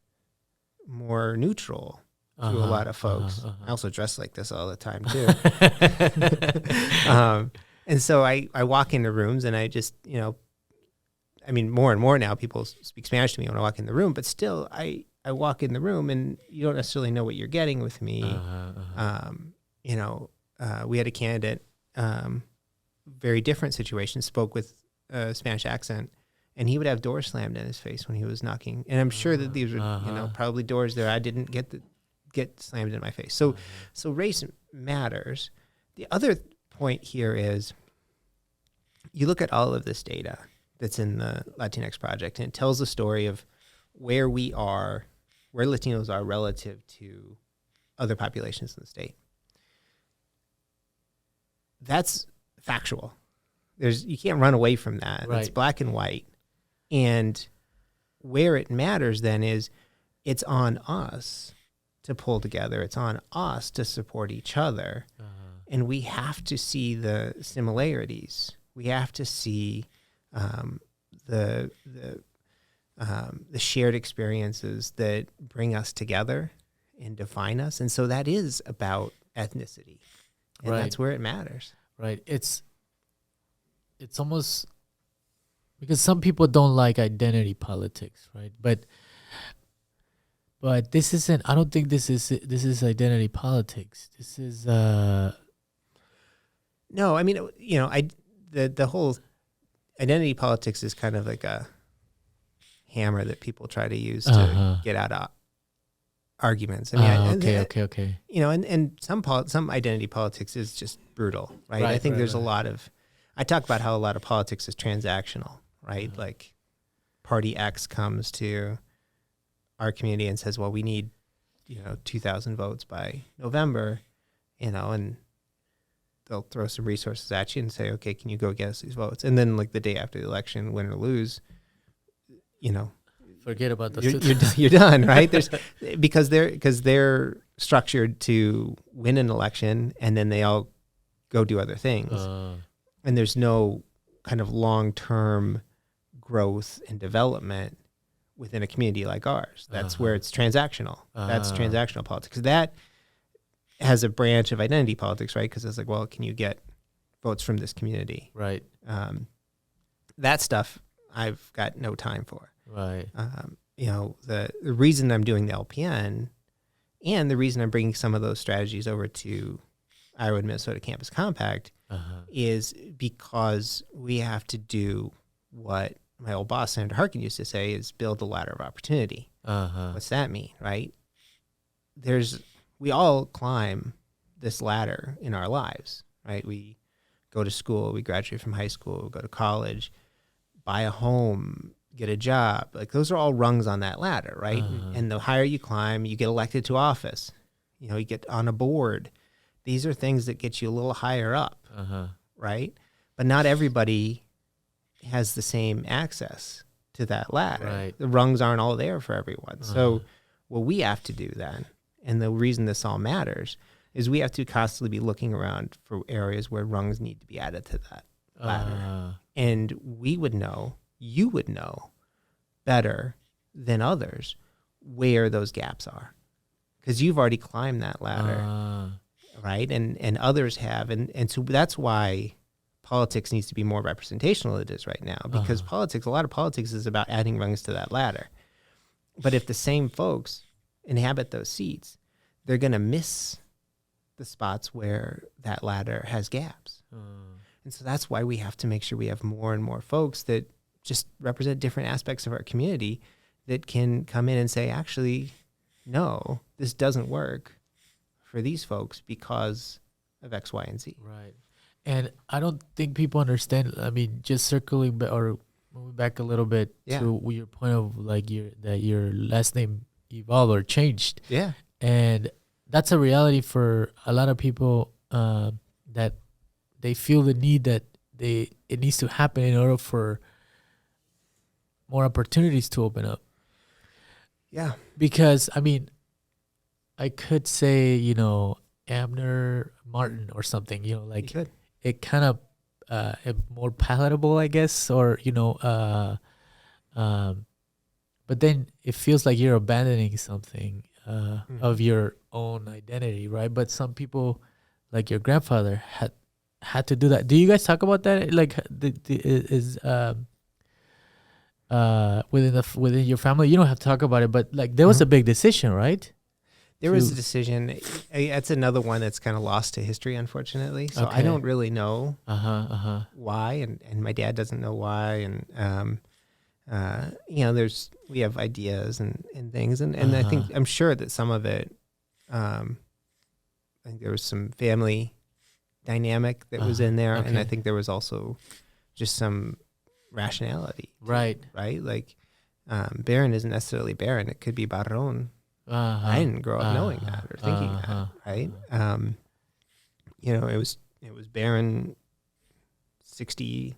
more neutral to a lot of folks. I also dress like this all the time too. And so I walk into rooms and I just, more and more now people speak Spanish to me when I walk in the room, but still I walk in the room and you don't necessarily know what you're getting with me. we had a candidate, very different situation, spoke with a Spanish accent, and he would have doors slammed in his face when he was knocking. And I'm sure that these were, probably doors there I didn't get slammed in my face. So race matters. The other point here is you look at all of this data that's in the Latinx Project, and it tells the story of where we are, where Latinos are relative to other populations in the state. That's factual. You can't run away from that. Right. It's black and white. And where it matters then is it's on us to pull together. It's on us to support each other. And we have to see the similarities. We have to see the shared experiences that bring us together and define us. And so that is about ethnicity. And that's where it matters. Right. It's almost because some people don't like identity politics, right? But this isn't. I don't think this is identity politics. This is no. I mean, the whole identity politics is kind of like a hammer that people try to use to get out of arguments. I mean, okay. And some identity politics is just brutal, right? I think there's a lot of. I talk about how a lot of politics is transactional, right? Like party X comes to our community and says, well, we need, 2,000 votes by November, and they'll throw some resources at you and say, okay, can you go get us these votes? And then like the day after the election, win or lose, forget about the you're done, right? Because they're structured to win an election and then they all go do other things. And there's no kind of long-term growth and development within a community like ours. That's where it's transactional. That's transactional politics. That has a branch of identity politics, right? Because it's like, well, can you get votes from this community? Right. That stuff I've got no time for. Right. The reason I'm doing the LPN and the reason I'm bringing some of those strategies over to Iowa Minnesota Campus Compact is because we have to do what my old boss, Senator Harkin, used to say is build the ladder of opportunity. What's that mean, right? We all climb this ladder in our lives, right? We go to school, we graduate from high school, we go to college, buy a home, get a job. Like those are all rungs on that ladder, right? And the higher you climb, you get elected to office. You get on a board. These are things that get you a little higher up, right? But not everybody has the same access to that ladder. Right. The rungs aren't all there for everyone. So what we have to do then, and the reason this all matters, is we have to constantly be looking around for areas where rungs need to be added to that ladder. And we would know, you would know better than others where those gaps are. Because you've already climbed that ladder, right? And others have. And so that's why politics needs to be more representational than it is right now. Because a lot of politics is about adding rungs to that ladder. But if the same folks inhabit those seats, they're going to miss the spots where that ladder has gaps. And so that's why we have to make sure we have more and more folks that just represent different aspects of our community that can come in and say, actually, no, this doesn't work for these folks because of X, Y, and Z. Right. And I don't think people understand. I mean, just circling or moving back a little bit to your point of like your last name evolved or changed. Yeah. And that's a reality for a lot of people that they feel the need that it needs to happen in order for more opportunities to open up. Yeah. Because, I mean, I could say, AMNER Martin or something, like it kind of more palatable, I guess, or, but then it feels like you're abandoning something of your own identity, right? But some people, like your grandfather, had to do that. Do you guys talk about that? Like, within your family, you don't have to talk about it, but like there was a big decision, right? There was a decision. That's another one that's kind of lost to history, unfortunately. So I don't really know why, and my dad doesn't know why. And we have ideas and things, and I'm sure that some of it, I think there was some family dynamic that was in there, and I think there was also just some rationality. Right. Like Barron isn't necessarily Barron. It could be Barron. I didn't grow up knowing that or thinking that, right? It was Barron 60,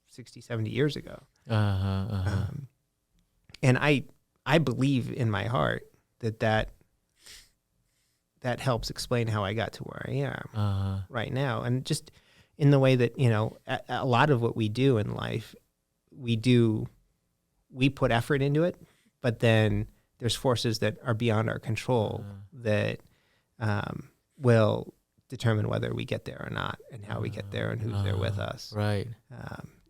70 years ago. And I believe in my heart that helps explain how I got to where I am right now. And just in the way that, a lot of what we do in life, we put effort into it, but then there's forces that are beyond our control that will determine whether we get there or not, and how we get there, and who's there with us. Right.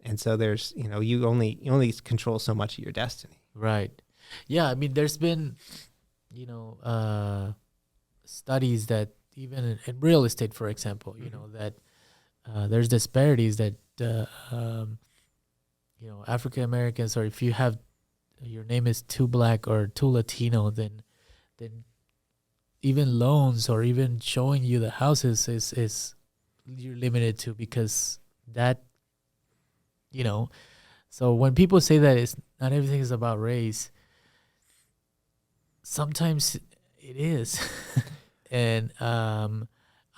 And so there's, you only control so much of your destiny. Right. Yeah. I mean, there's been, studies that even in real estate, for example, that there's disparities that, African Americans, or if you have your name is too Black or too Latino, then even loans or even showing you the houses is you're limited to, because that, so when people say that it's not everything is about race, sometimes it is. And I'm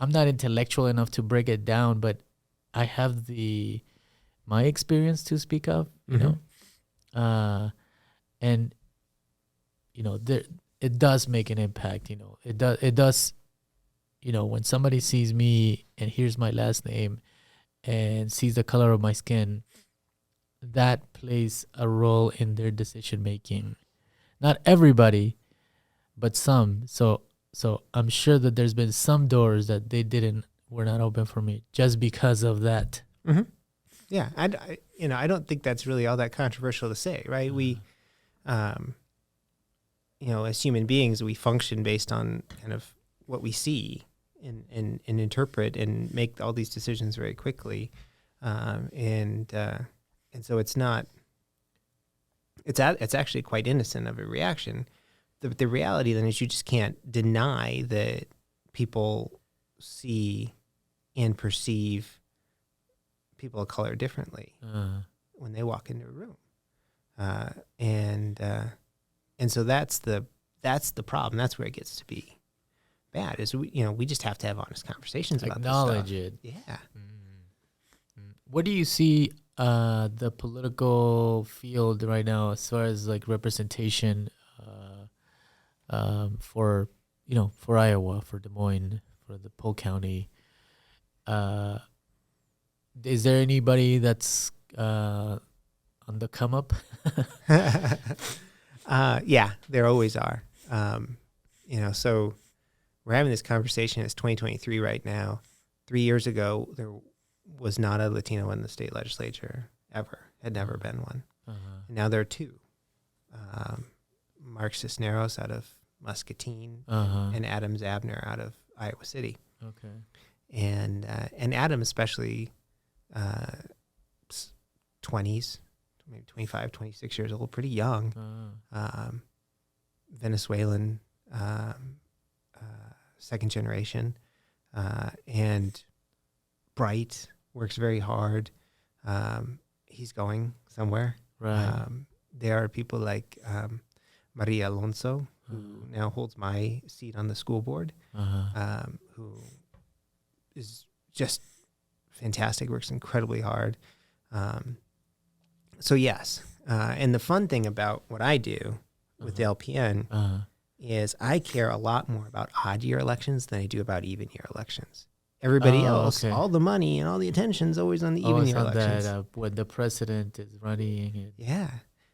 not intellectual enough to break it down, but I have my experience to speak of, and it does make an impact. It does. When somebody sees me and hears my last name and sees the color of my skin, that plays a role in their decision making. Not everybody, but some. So I'm sure that there's been some doors that were not open for me just because of that. Mm-hmm. Yeah, I don't think that's really all that controversial to say, right? We, as human beings, we function based on kind of what we see and interpret and make all these decisions very quickly, and so it's actually quite innocent of a reaction. The reality then is you just can't deny that people see and perceive people of color differently when they walk into a room, and so that's the problem. That's where it gets to be bad. Is we just have to have honest conversations about acknowledge this stuff. It. Yeah. What do you see the political field right now as far as like representation for Iowa, for Des Moines, for the Polk County? Is there anybody that's on the come up? Yeah, there always are. So we're having this conversation. It's 2023 right now. 3 years ago, there was not a Latino in the state legislature ever. Had never been one. And now there are two. Mark Cisneros out of Muscatine and Adam Zabner out of Iowa City. Okay. And Adam especially, 20s, maybe 25, 26 years old, pretty young. Venezuelan, second generation, and bright, works very hard. He's going somewhere. Right. There are people like Maria Alonso, who now holds my seat on the school board, who is just fantastic, works incredibly hard. So yes, and the fun thing about what I do with the LPN is I care a lot more about odd year elections than I do about even year elections. Everybody else, all the money and all the attention is always on the even year elections. That, when the president is running. Yeah,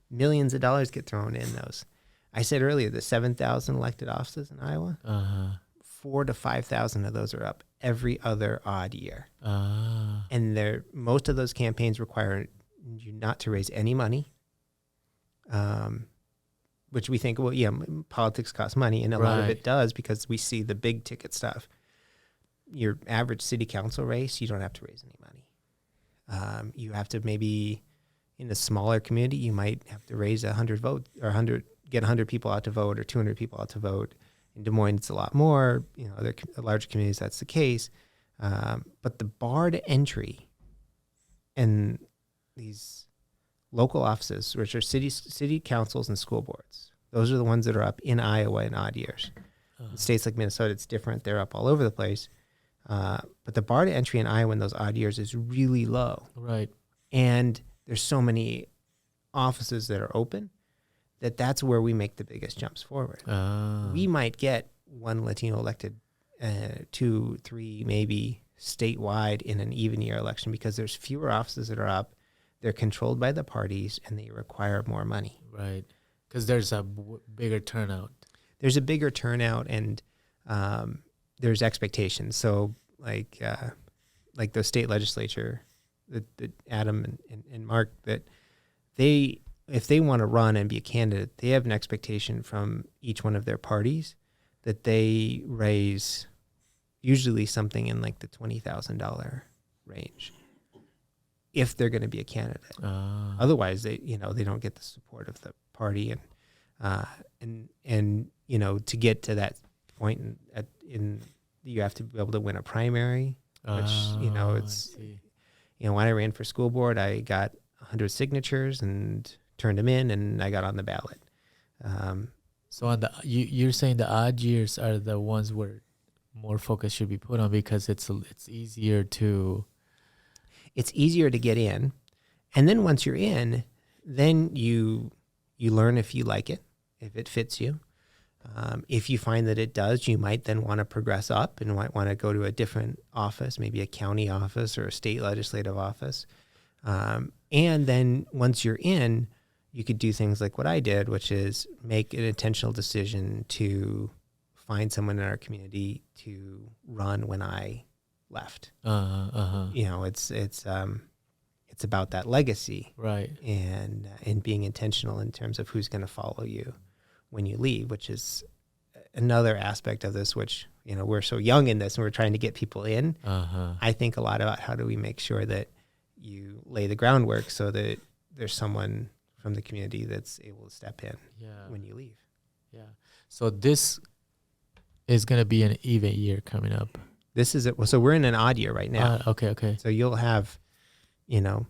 millions of dollars get thrown in those. I said earlier, the 7,000 elected offices in Iowa, 4,000 to 5,000 of those are up every other odd year. And most of those campaigns require you not to raise any money, which we think, well, yeah, politics costs money, and a lot of Right. it does because we see the big ticket stuff. Your average city council race, you don't have to raise any money. You have to maybe in a smaller community, you might have to raise 100 votes or 100, get 100 people out to vote or 200 people out to vote. In Des Moines, it's a lot more. You know, other larger communities, that's the case. But the bar to entry and these local offices, which are city councils and school boards, those are the ones that are up in Iowa in odd years. In states like Minnesota, it's different. They're up all over the place. But the bar to entry in Iowa in those odd years is really low. Right. And there's so many offices that are open that's where we make the biggest jumps forward. We might get one Latino elected, 2, 3, maybe statewide in an even year election because there's fewer offices that are up. They're controlled by the parties and they require more money. Right. Because there's a bigger turnout. There's a bigger turnout and there's expectations. So like the state legislature, that Adam and Mark, that if they want to run and be a candidate, they have an expectation from each one of their parties that they raise usually something in like the $20,000 range if they're going to be a candidate. Otherwise, they don't get the support of the party, and you know, to get to that point in you have to be able to win a primary, which it's when I ran for school board, I got 100 signatures and turned them in, and I got on the ballot. So on you're saying the odd years are the ones where more focus should be put on because it's easier to. It's easier to get in, and then once you're in, then you learn if you like it, if it fits you. If you find that it does, you might then want to progress up and might want to go to a different office, maybe a county office or a state legislative office. And then once you're in, you could do things like what I did, which is make an intentional decision to find someone in our community to run when I left. You know, it's about that legacy, right? And being intentional in terms of who's going to follow you when you leave, which is another aspect of this, which, you know, we're so young in this and we're trying to get people in. I think a lot about how do we make sure that you lay the groundwork so that there's someone from the community that's able to step in when you leave. Yeah. So this is going to be an even year coming up. This is it. Well, so we're in an odd year right now. Okay. So you'll have, you know,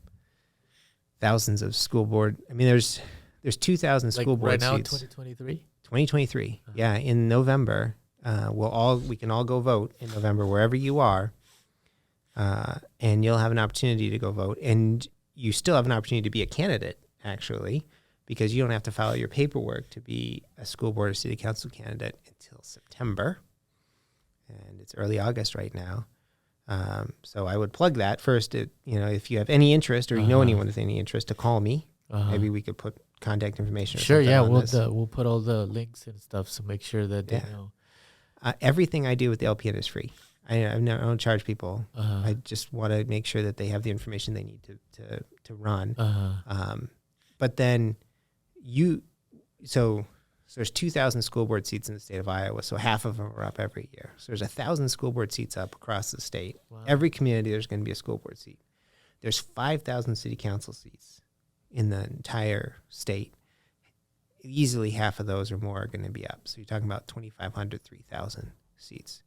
thousands of school board. I mean, there's 2,000 school board right now, seats. 2023? 2023. Yeah, in November, we can all go vote in November wherever you are, and you'll have an opportunity to go vote. And you still have an opportunity to be a candidate, actually, because you don't have to file your paperwork to be a school board or city council candidate until September, and it's early August right now. So I would plug that first. If you have any interest or you know anyone with any interest, to call me. Maybe we could put contact information. Sure, yeah, on we'll put all the links and stuff, so make sure that they know. Everything I do with the LPN is free. I don't charge people. I just want to make sure that they have the information they need to run. But then so there's 2,000 school board seats in the state of Iowa, so half of them are up every year. So there's 1,000 school board seats up across the state. Wow. Every community, there's going to be a school board seat. There's 5,000 city council seats in the entire state. Easily half of those or more are going to be up. So you're talking about 2,500, 3,000 seats.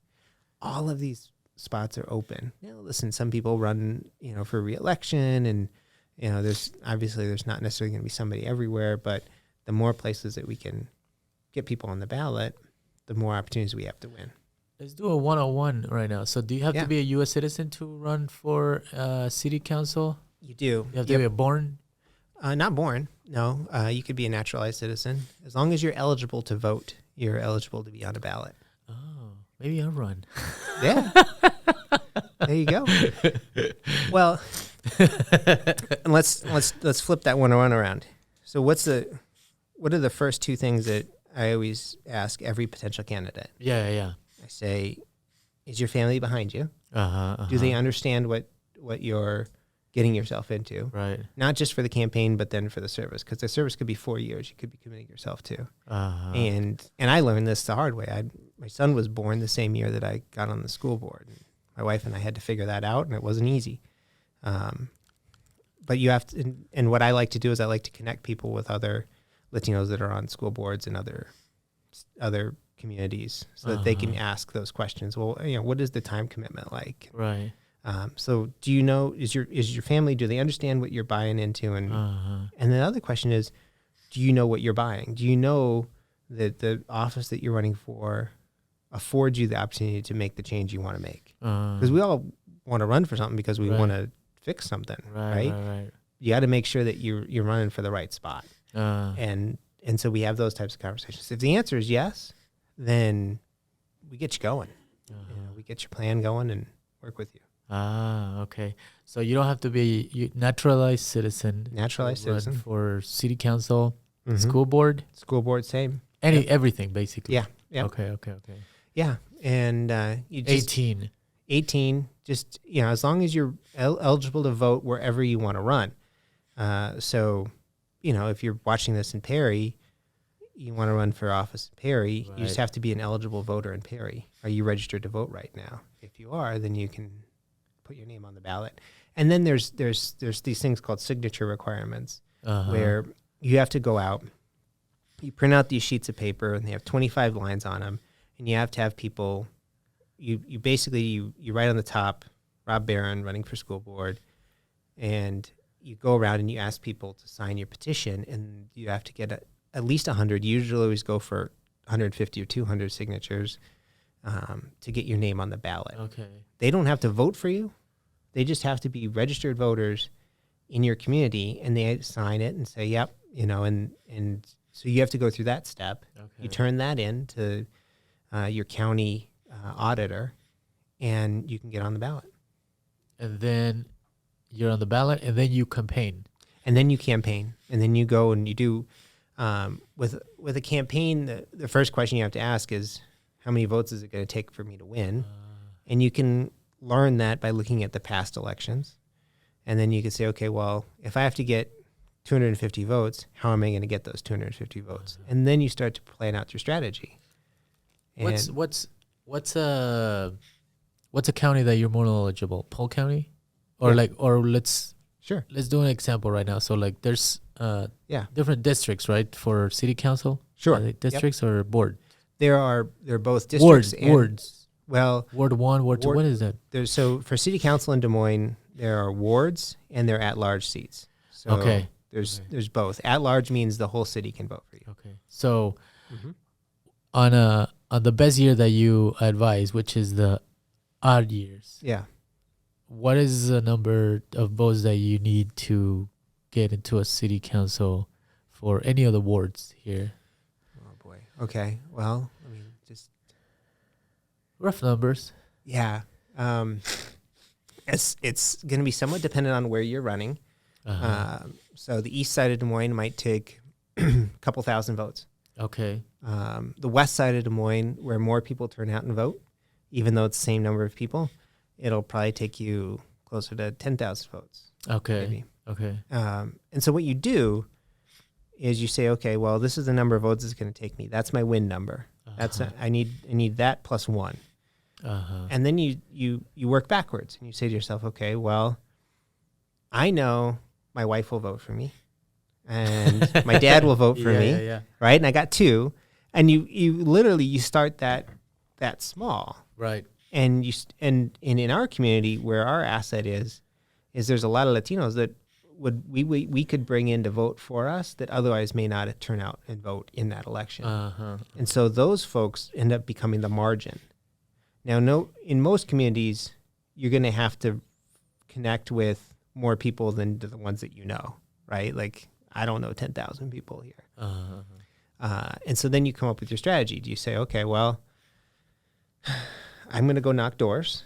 All of these spots are open. Now, listen, some people run, for re-election, and, there's not necessarily going to be somebody everywhere, but the more places that we can get people on the ballot, the more opportunities we have to win. Let's do a 101 right now. So do you have to be a U.S. citizen to run for city council? You do. You have to be born? Not born, no. You could be a naturalized citizen. As long as you're eligible to vote, you're eligible to be on a ballot. Oh, maybe I'll run. Yeah. There you go. Well, let's flip that 101 around. So what are the first two things that I always ask every potential candidate? Yeah. I say, is your family behind you? Do they understand what your getting yourself into. Right. Not just for the campaign, but then for the service, because the service could be 4 years. You could be committing yourself to. And I learned this the hard way. My son was born the same year that I got on the school board. And my wife and I had to figure that out, and it wasn't easy. But you have to, and what I like to do is I like to connect people with other Latinos that are on school boards and other communities, so that they can ask those questions. Well, what is the time commitment like? Right. So do you know, is your family, do they understand what you're buying into? And the other question is, do you know what you're buying? Do you know that the office that you're running for affords you the opportunity to make the change you want to make? Because we all want to run for something because we want to fix something, right? You got to make sure that you're running for the right spot. And so we have those types of conversations. If the answer is yes, then we get you going. We get your plan going and work with you. Okay. So you don't have to be naturalized citizen. Naturalized citizen for city council, school board. School board, same. Everything basically. Yeah. Okay. Yeah, and you just 18. Just as long as you're eligible to vote wherever you want to run. So, if you're watching this in Perry, you want to run for office in Perry, you just have to be an eligible voter in Perry. Are you registered to vote right now? If you are, then you can put your name on the ballot. And then there's these things called signature requirements, where you have to go out, you print out these sheets of paper, and they have 25 lines on them, and you have to have people. You basically write on the top, Rob Barron, running for school board, and you go around and you ask people to sign your petition, and you have to get at least 100. You usually always go for 150 or 200 signatures to get your name on the ballot. Okay. They don't have to vote for you. They just have to be registered voters in your community, and they sign it and say, yep, and so you have to go through that step. Okay. You turn that in to your county auditor, and you can get on the ballot. And then you're on the ballot, and then you campaign. And then you campaign, and then you go and you do with a campaign. The first question you have to ask is, how many votes is it going to take for me to win? And you can learn that by looking at the past elections, and then you can say, okay, well, if I have to get 250 votes, how am I going to get those 250 votes? And then you start to plan out your strategy. And What's a county that you're more knowledgeable? Polk County, let's do an example right now. So there's different districts, right, for city council. Sure. Districts or board. They're both districts. Wards. Well, Ward 1, Ward 2. What is that? So for city council in Des Moines, there are wards and there are at-large seats. So there's both. At-large means the whole city can vote for you. Okay. So on the best year that you advise, which is the odd years. Yeah. What is the number of votes that you need to get into a city council for any of the wards here? Oh boy. Okay. Well, just rough numbers. Yeah. It's going to be somewhat dependent on where you're running. So the east side of Des Moines might take a couple thousand votes. Okay. The west side of Des Moines, where more people turn out and vote, even though it's the same number of people, it'll probably take you closer to 10,000 votes. Okay. Maybe. Okay. And so what you do is you say, okay, well, this is the number of votes it's going to take me. That's my win number. I need that plus one. And then you work backwards and you say to yourself, okay, well, I know my wife will vote for me, and my dad will vote for me, right? And I got two, and you literally start that small, right? And in our community, where our asset is there's a lot of Latinos that we could bring in to vote for us that otherwise may not turn out and vote in that election, and so those folks end up becoming the margin. Now, in most communities, you're going to have to connect with more people than the ones that you know, right? Like, I don't know 10,000 people here. And so then you come up with your strategy. Do you say, okay, well, I'm going to go knock doors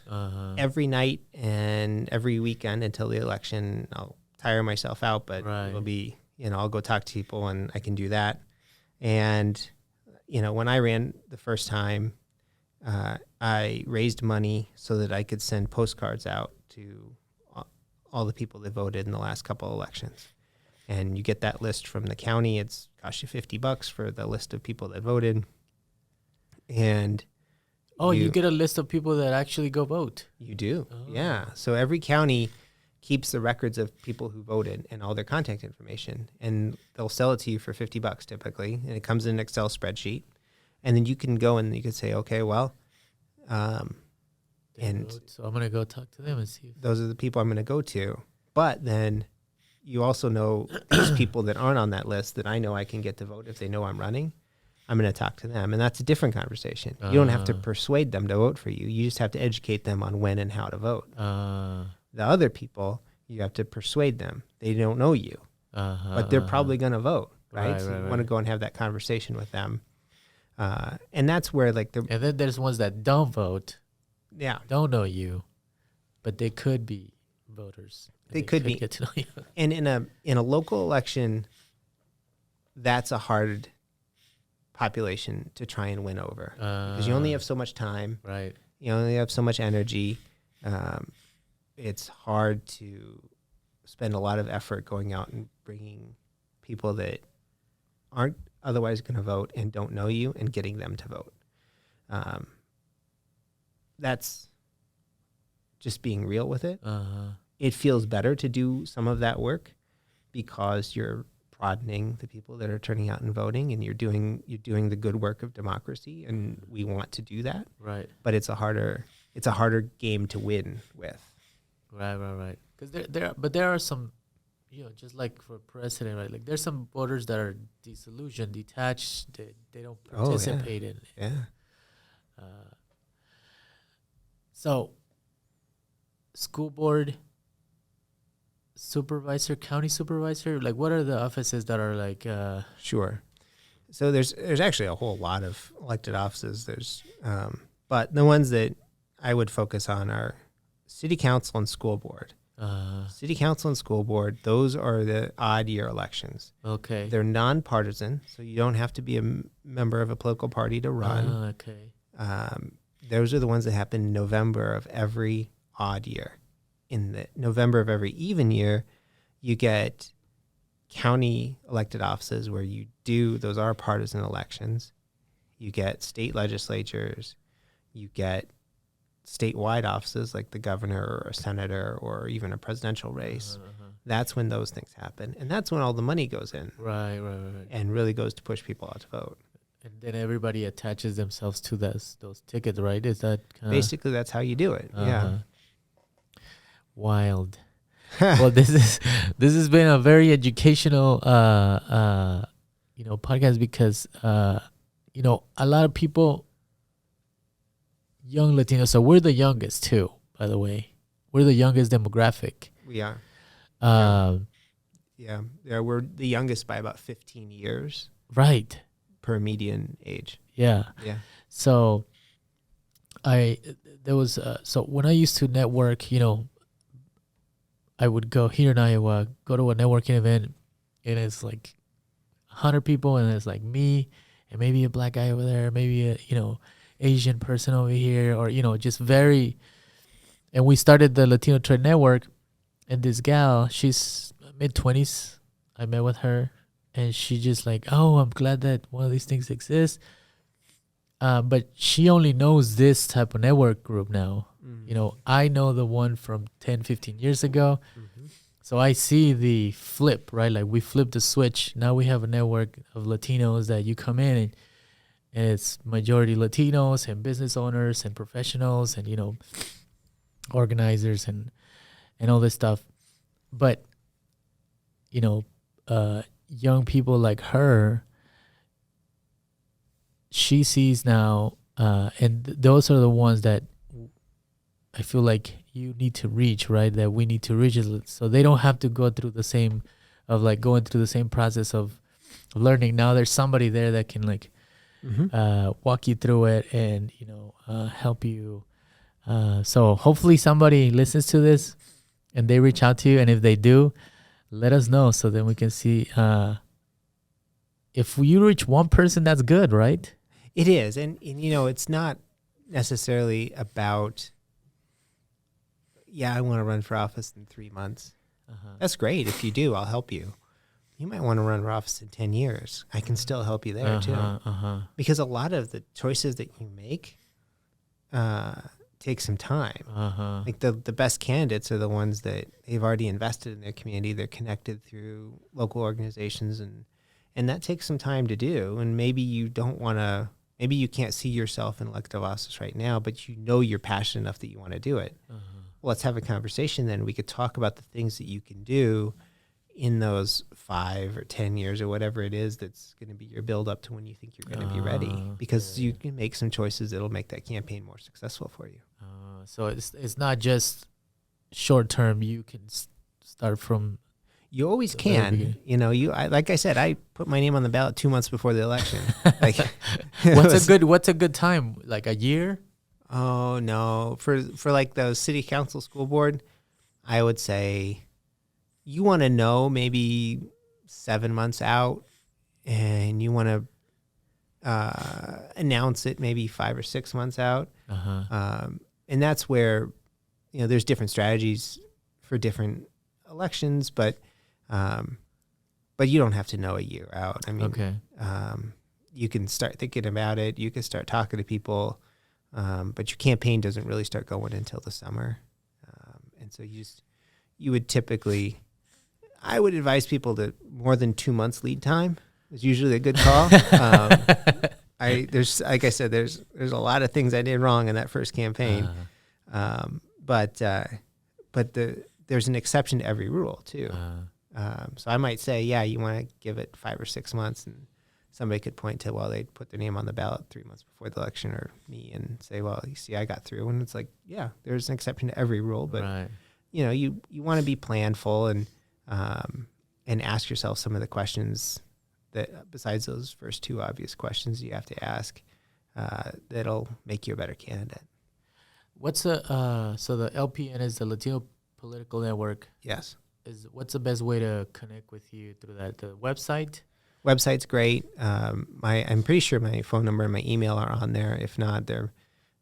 every night and every weekend until the election. I'll tire myself out, but it'll be, I'll go talk to people, and I can do that. And, when I ran the first time, I raised money so that I could send postcards out to all the people that voted in the last couple elections. And you get that list from the county. It's cost you $50 for the list of people that voted. And you get a list of people that actually go vote. You do. Oh. Yeah. So every county keeps the records of people who voted and all their contact information, and they'll sell it to you for $50 typically. And it comes in an Excel spreadsheet. And then you can go and you can say, okay, well, and so I'm going to go talk to them and see. Those are the people I'm going to go to. But then you also know these people that aren't on that list that I know I can get to vote if they know I'm running. I'm going to talk to them. And that's a different conversation. You don't have to persuade them to vote for you. You just have to educate them on when and how to vote. The other people, you have to persuade them. They don't know you, but they're probably going to vote, right? So you want to go and have that conversation with them. And that's where and then there's ones that don't vote. Yeah. Don't know you, but they could be voters. They could be. Get to know you. And in a local election, that's a hard population to try and win over because you only have so much time. Right. You only have so much energy. It's hard to spend a lot of effort going out and bringing people that aren't otherwise going to vote and don't know you and getting them to vote. That's just being real with it. It feels better to do some of that work because you're broadening the people that are turning out and voting, and you're doing the good work of democracy, and we want to do that. Right. But it's a harder game to win with. Right. Because there are some, just like for president, right? Like there's some voters that are disillusioned, detached. They don't participate in it. Yeah. So, school board supervisor, county supervisor, like what are the offices that are like? Sure. So there's actually a whole lot of elected offices. But the ones that I would focus on are city council and school board. City council and school board, those are the odd year elections. Okay. They're nonpartisan, so you don't have to be a member of a political party to run. Okay. Those are the ones that happen in November of every odd year. In the November of every even year, you get county elected offices where those are partisan elections. You get state legislatures. You get statewide offices like the governor or a senator or even a presidential race. That's when those things happen. And that's when all the money goes in. Right. And really goes to push people out to vote. And then everybody attaches themselves to those tickets, right? Is that basically that's how you do it? Yeah. Wild. Well, this has been a very educational, podcast because a lot of people, young Latinos. So we're the youngest too, by the way. We're the youngest demographic. We are. Yeah. We're the youngest by about 15 years. Right. Per median age. Yeah. So so when I used to network, I would go here in Iowa, go to a networking event, and it's like 100 people, and it's like me and maybe a black guy over there, maybe a Asian person over here, or just very. And we started the Latino Trade Network, and this gal, she's mid-20s. I met with her. And she just like, oh, I'm glad that one of these things exists. But she only knows this type of network group now. Mm-hmm. I know the one from 10, 15 years ago. Mm-hmm. So I see the flip, right? Like we flipped the switch. Now we have a network of Latinos that you come in and it's majority Latinos and business owners and professionals and, organizers and all this stuff. But, young people like her, she sees now, and those are the ones that I feel like you need to reach, right? That we need to reach, so they don't have to go through the same process of learning. Now there's somebody there that can walk you through it and help you. So hopefully somebody listens to this and they reach out to you, and if they do, let us know so then we can see if you reach one person, that's good, right? It is. And it's not necessarily about, yeah, I want to run for office in 3 months. Uh-huh. That's great. If you do, I'll help you. You might want to run for office in 10 years. I can still help you there too. Because a lot of the choices that you make take some time. Like the best candidates are the ones that they've already invested in their community. They're connected through local organizations, and that takes some time to do. And maybe you don't want to, maybe you can't see yourself in elective office right now, but you know you're passionate enough that you want to do it. Well, let's have a conversation then. We could talk about the things that you can do in those 5 or 10 years or whatever it is that's going to be your build up to when you think you're going to be ready, because you can make some choices that'll make that campaign more successful for you. So it's not just short term. You can start from. You always can. You know, like I said, I put my name on the ballot 2 months before the election. Like, what's a good time? Like a year? Oh no, for like the city council school board, I would say you want to know maybe 7 months out, and you want to announce it maybe 5 or 6 months out. And that's where, you know, there's different strategies for different elections, but you don't have to know a year out. I mean, you can start thinking about it. You can start talking to people, but your campaign doesn't really start going until the summer. And so you would typically, I would advise people to more than 2 months lead time is usually a good call. There's, like I said, there's a lot of things I did wrong in that first campaign. But there's an exception to every rule too. So I might say, yeah, you want to give it 5 or 6 months, and somebody could point to, well, they put their name on the ballot 3 months before the election, or me, and say, well, you see, I got through. And it's like, yeah, there's an exception to every rule, but you know, you want to be planful and ask yourself some of the questions that, besides those first 2 obvious questions you have to ask, that'll make you a better candidate. What's so the LPN is the Latino Political Network. Yes. What's the best way to connect with you through that? The website? Website's great. I'm pretty sure my phone number and my email are on there. If not, they're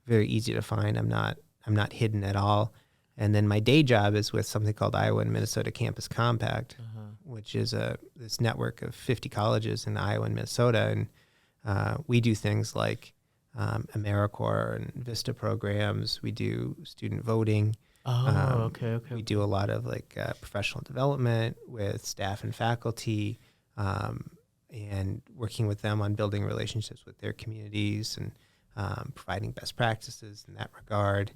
very easy to find. I'm not hidden at all. And then my day job is with something called Iowa and Minnesota Campus Compact, which is this network of 50 colleges in Iowa and Minnesota. And we do things like AmeriCorps and VISTA programs. We do student voting. Okay. We do a lot of like professional development with staff and faculty, and working with them on building relationships with their communities and providing best practices in that regard.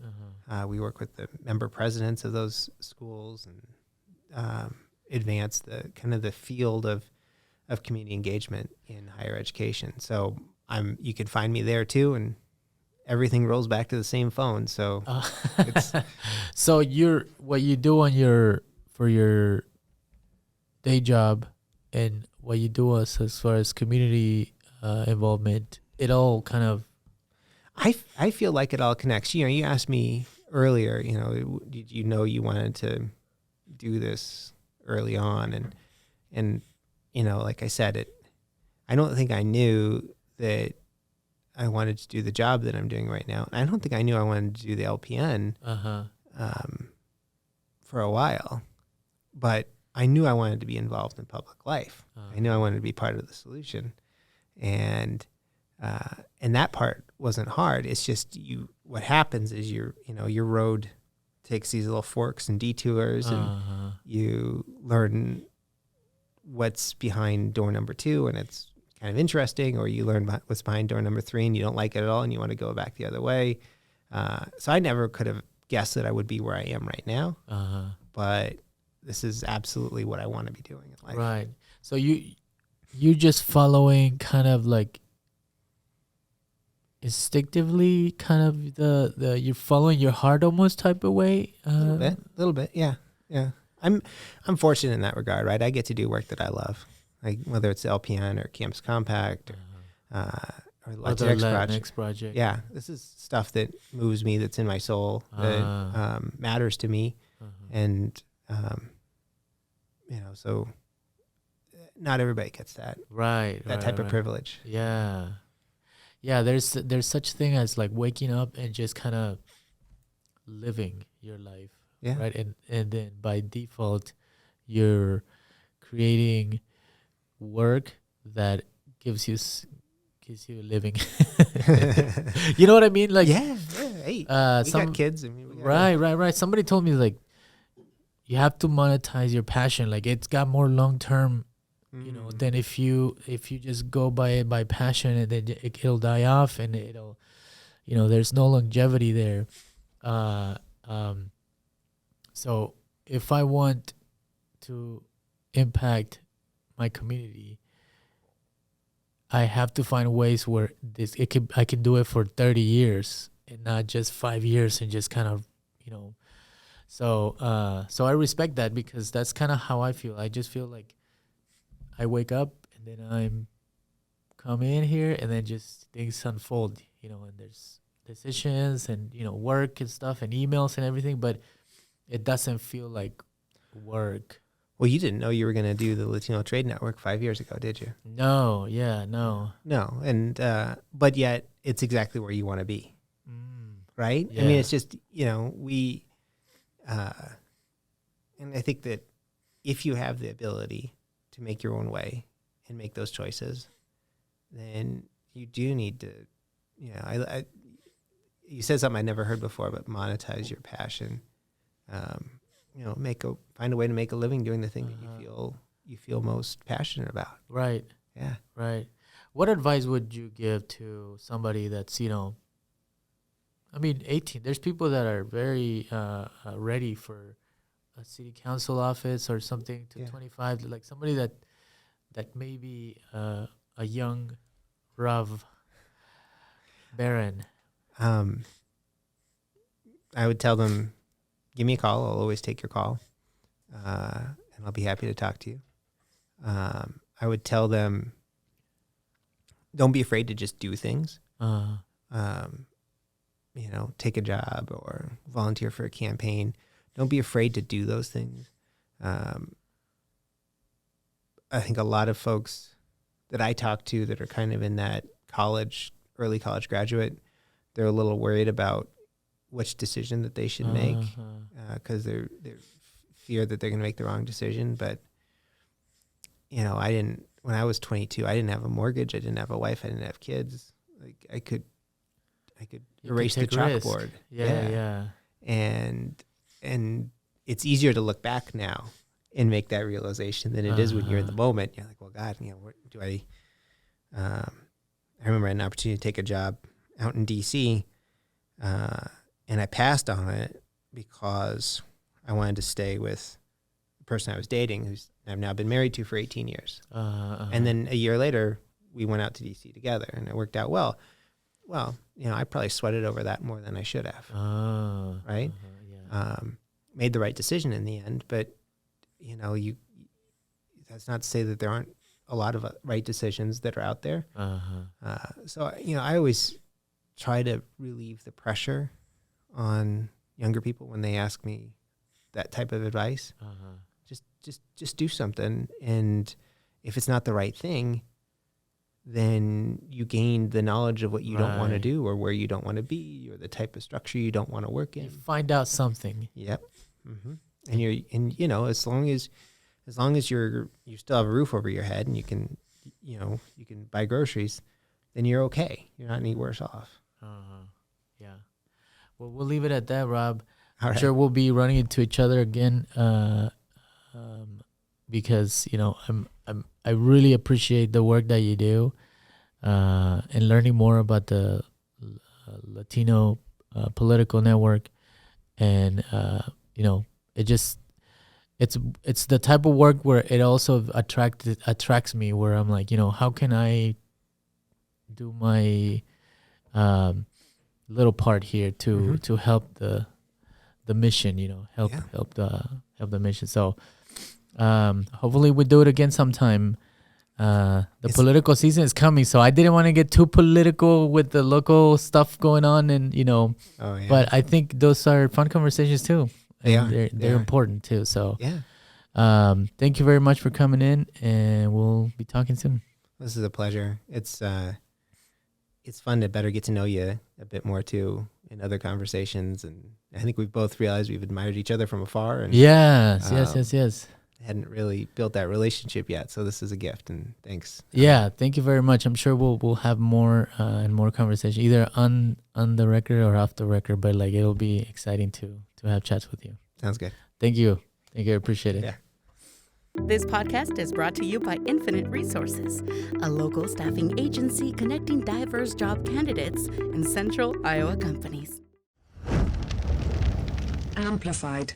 We work with the member presidents of those schools and advance the kind of the field of community engagement in higher education. So you could find me there too, and everything rolls back to the same phone. So it's so what you do for your day job and what you do as far as community involvement, it all kind of. I feel like it all connects. You know, you asked me earlier, you know, did you know you wanted to do this early on? And you know, like I said, I don't think I knew that I wanted to do the job that I'm doing right now. I don't think I knew I wanted to do the LPN for a while, but I knew I wanted to be involved in public life. I knew I wanted to be part of the solution, and that part wasn't hard. It's just what happens is your road takes these little forks and detours, and you learn what's behind door number 2, and it's kind of interesting, or you learn what's behind door number 3 and you don't like it at all and you want to go back the other way. So I never could have guessed that I would be where I am right now, but this is absolutely what I want to be doing in life. Right. So you're just following kind of like instinctively, kind of the you're following your heart almost type of way. A little bit, yeah. I'm fortunate in that regard, right? I get to do work that I love, like whether it's LPN or Campus Compact or Latinx project. Yeah, this is stuff that moves me, that's in my soul, that matters to me, and so not everybody gets that. Right. That type of privilege. Yeah. Yeah, there's such thing as like waking up and just kind of living your life Yeah. right? And then by default, you're creating work that gives you a living. You know what I mean? Like, yeah. Hey, we got kids. I mean, we gotta, right. Somebody told me like you have to monetize your passion. Like it's got more long term, than if you just go by it by passion, and then it'll die off, and it'll, there's no longevity there. Uh, um, so if I want to impact my community, I have to find ways where I can do it for 30 years and not just 5 years and just kind of, So I respect that, because that's kind of how I feel. I just feel like I wake up and then I'm come in here and then just things unfold, and there's decisions and, work and stuff and emails and everything, but it doesn't feel like work. Well, you didn't know you were going to do the Latino Trade Network 5 years ago, did you? No. And, but yet it's exactly where you want to be. Right? Yeah. I mean, it's just, we, and I think that if you have the ability to make your own way and make those choices, then you do need to, you said something I never heard before, but monetize your passion. Find a way to make a living doing the thing that you feel most passionate about. Right. Yeah. Right. What advice would you give to somebody that's, 18? There's people that are very ready for a city council office or something to 25, like somebody that may be a young Rav Barron. I would tell them, give me a call. I'll always take your call, and I'll be happy to talk to you. I would tell them, don't be afraid to just do things. Take a job or volunteer for a campaign. Don't be afraid to do those things. I think a lot of folks that I talk to that are kind of in that early college graduate, they're a little worried about which decision that they should make, because they fear that they're going to make the wrong decision. But, when I was 22, I didn't have a mortgage. I didn't have a wife. I didn't have kids. Like I could erase the chalkboard. Yeah. And it's easier to look back now and make that realization than it is when you're in the moment. You're like, well, God, what do I remember I had an opportunity to take a job out in DC, and I passed on it because I wanted to stay with the person I was dating, who's I've now been married to for 18 years. And then a year later, we went out to DC together, and it worked out well. Well, I probably sweated over that more than I should have. Right? Made the right decision in the end, but that's not to say that there aren't a lot of right decisions that are out there. So I always try to relieve the pressure on younger people when they ask me that type of advice. Just do something, and if it's not the right thing, then you gain the knowledge of what you don't want to do, or where you don't want to be, or the type of structure you don't want to work in. You find out something. Yep. And as long as you still have a roof over your head and you can buy groceries, then you're okay. You're not any worse off. Yeah. Well, we'll leave it at that, Rob. All I'm right. sure we'll be running into each other again, because I really appreciate the work that you do, and learning more about the Latino political network, and it's the type of work where it also attracts me, where I'm like, how can I do my little part here to help the mission, help the mission. So hopefully we do it again sometime. The political season is coming, so I didn't want to get too political with the local stuff going on, and but I think those are fun conversations too. They're important too. So thank you very much for coming in, and we'll be talking soon. This is a pleasure. It's fun to better get to know you a bit more too. in other conversations, and I think we've both realized we've admired each other from afar, and Yes. hadn't really built that relationship yet. So this is a gift, and thanks. Yeah, thank you very much. I'm sure we'll have more and more conversation, either on the record or off the record. But like, it'll be exciting to have chats with you. Sounds good. Thank you. I appreciate it. Yeah. This podcast is brought to you by Infinite Resources, a local staffing agency connecting diverse job candidates in central Iowa companies. Amplified.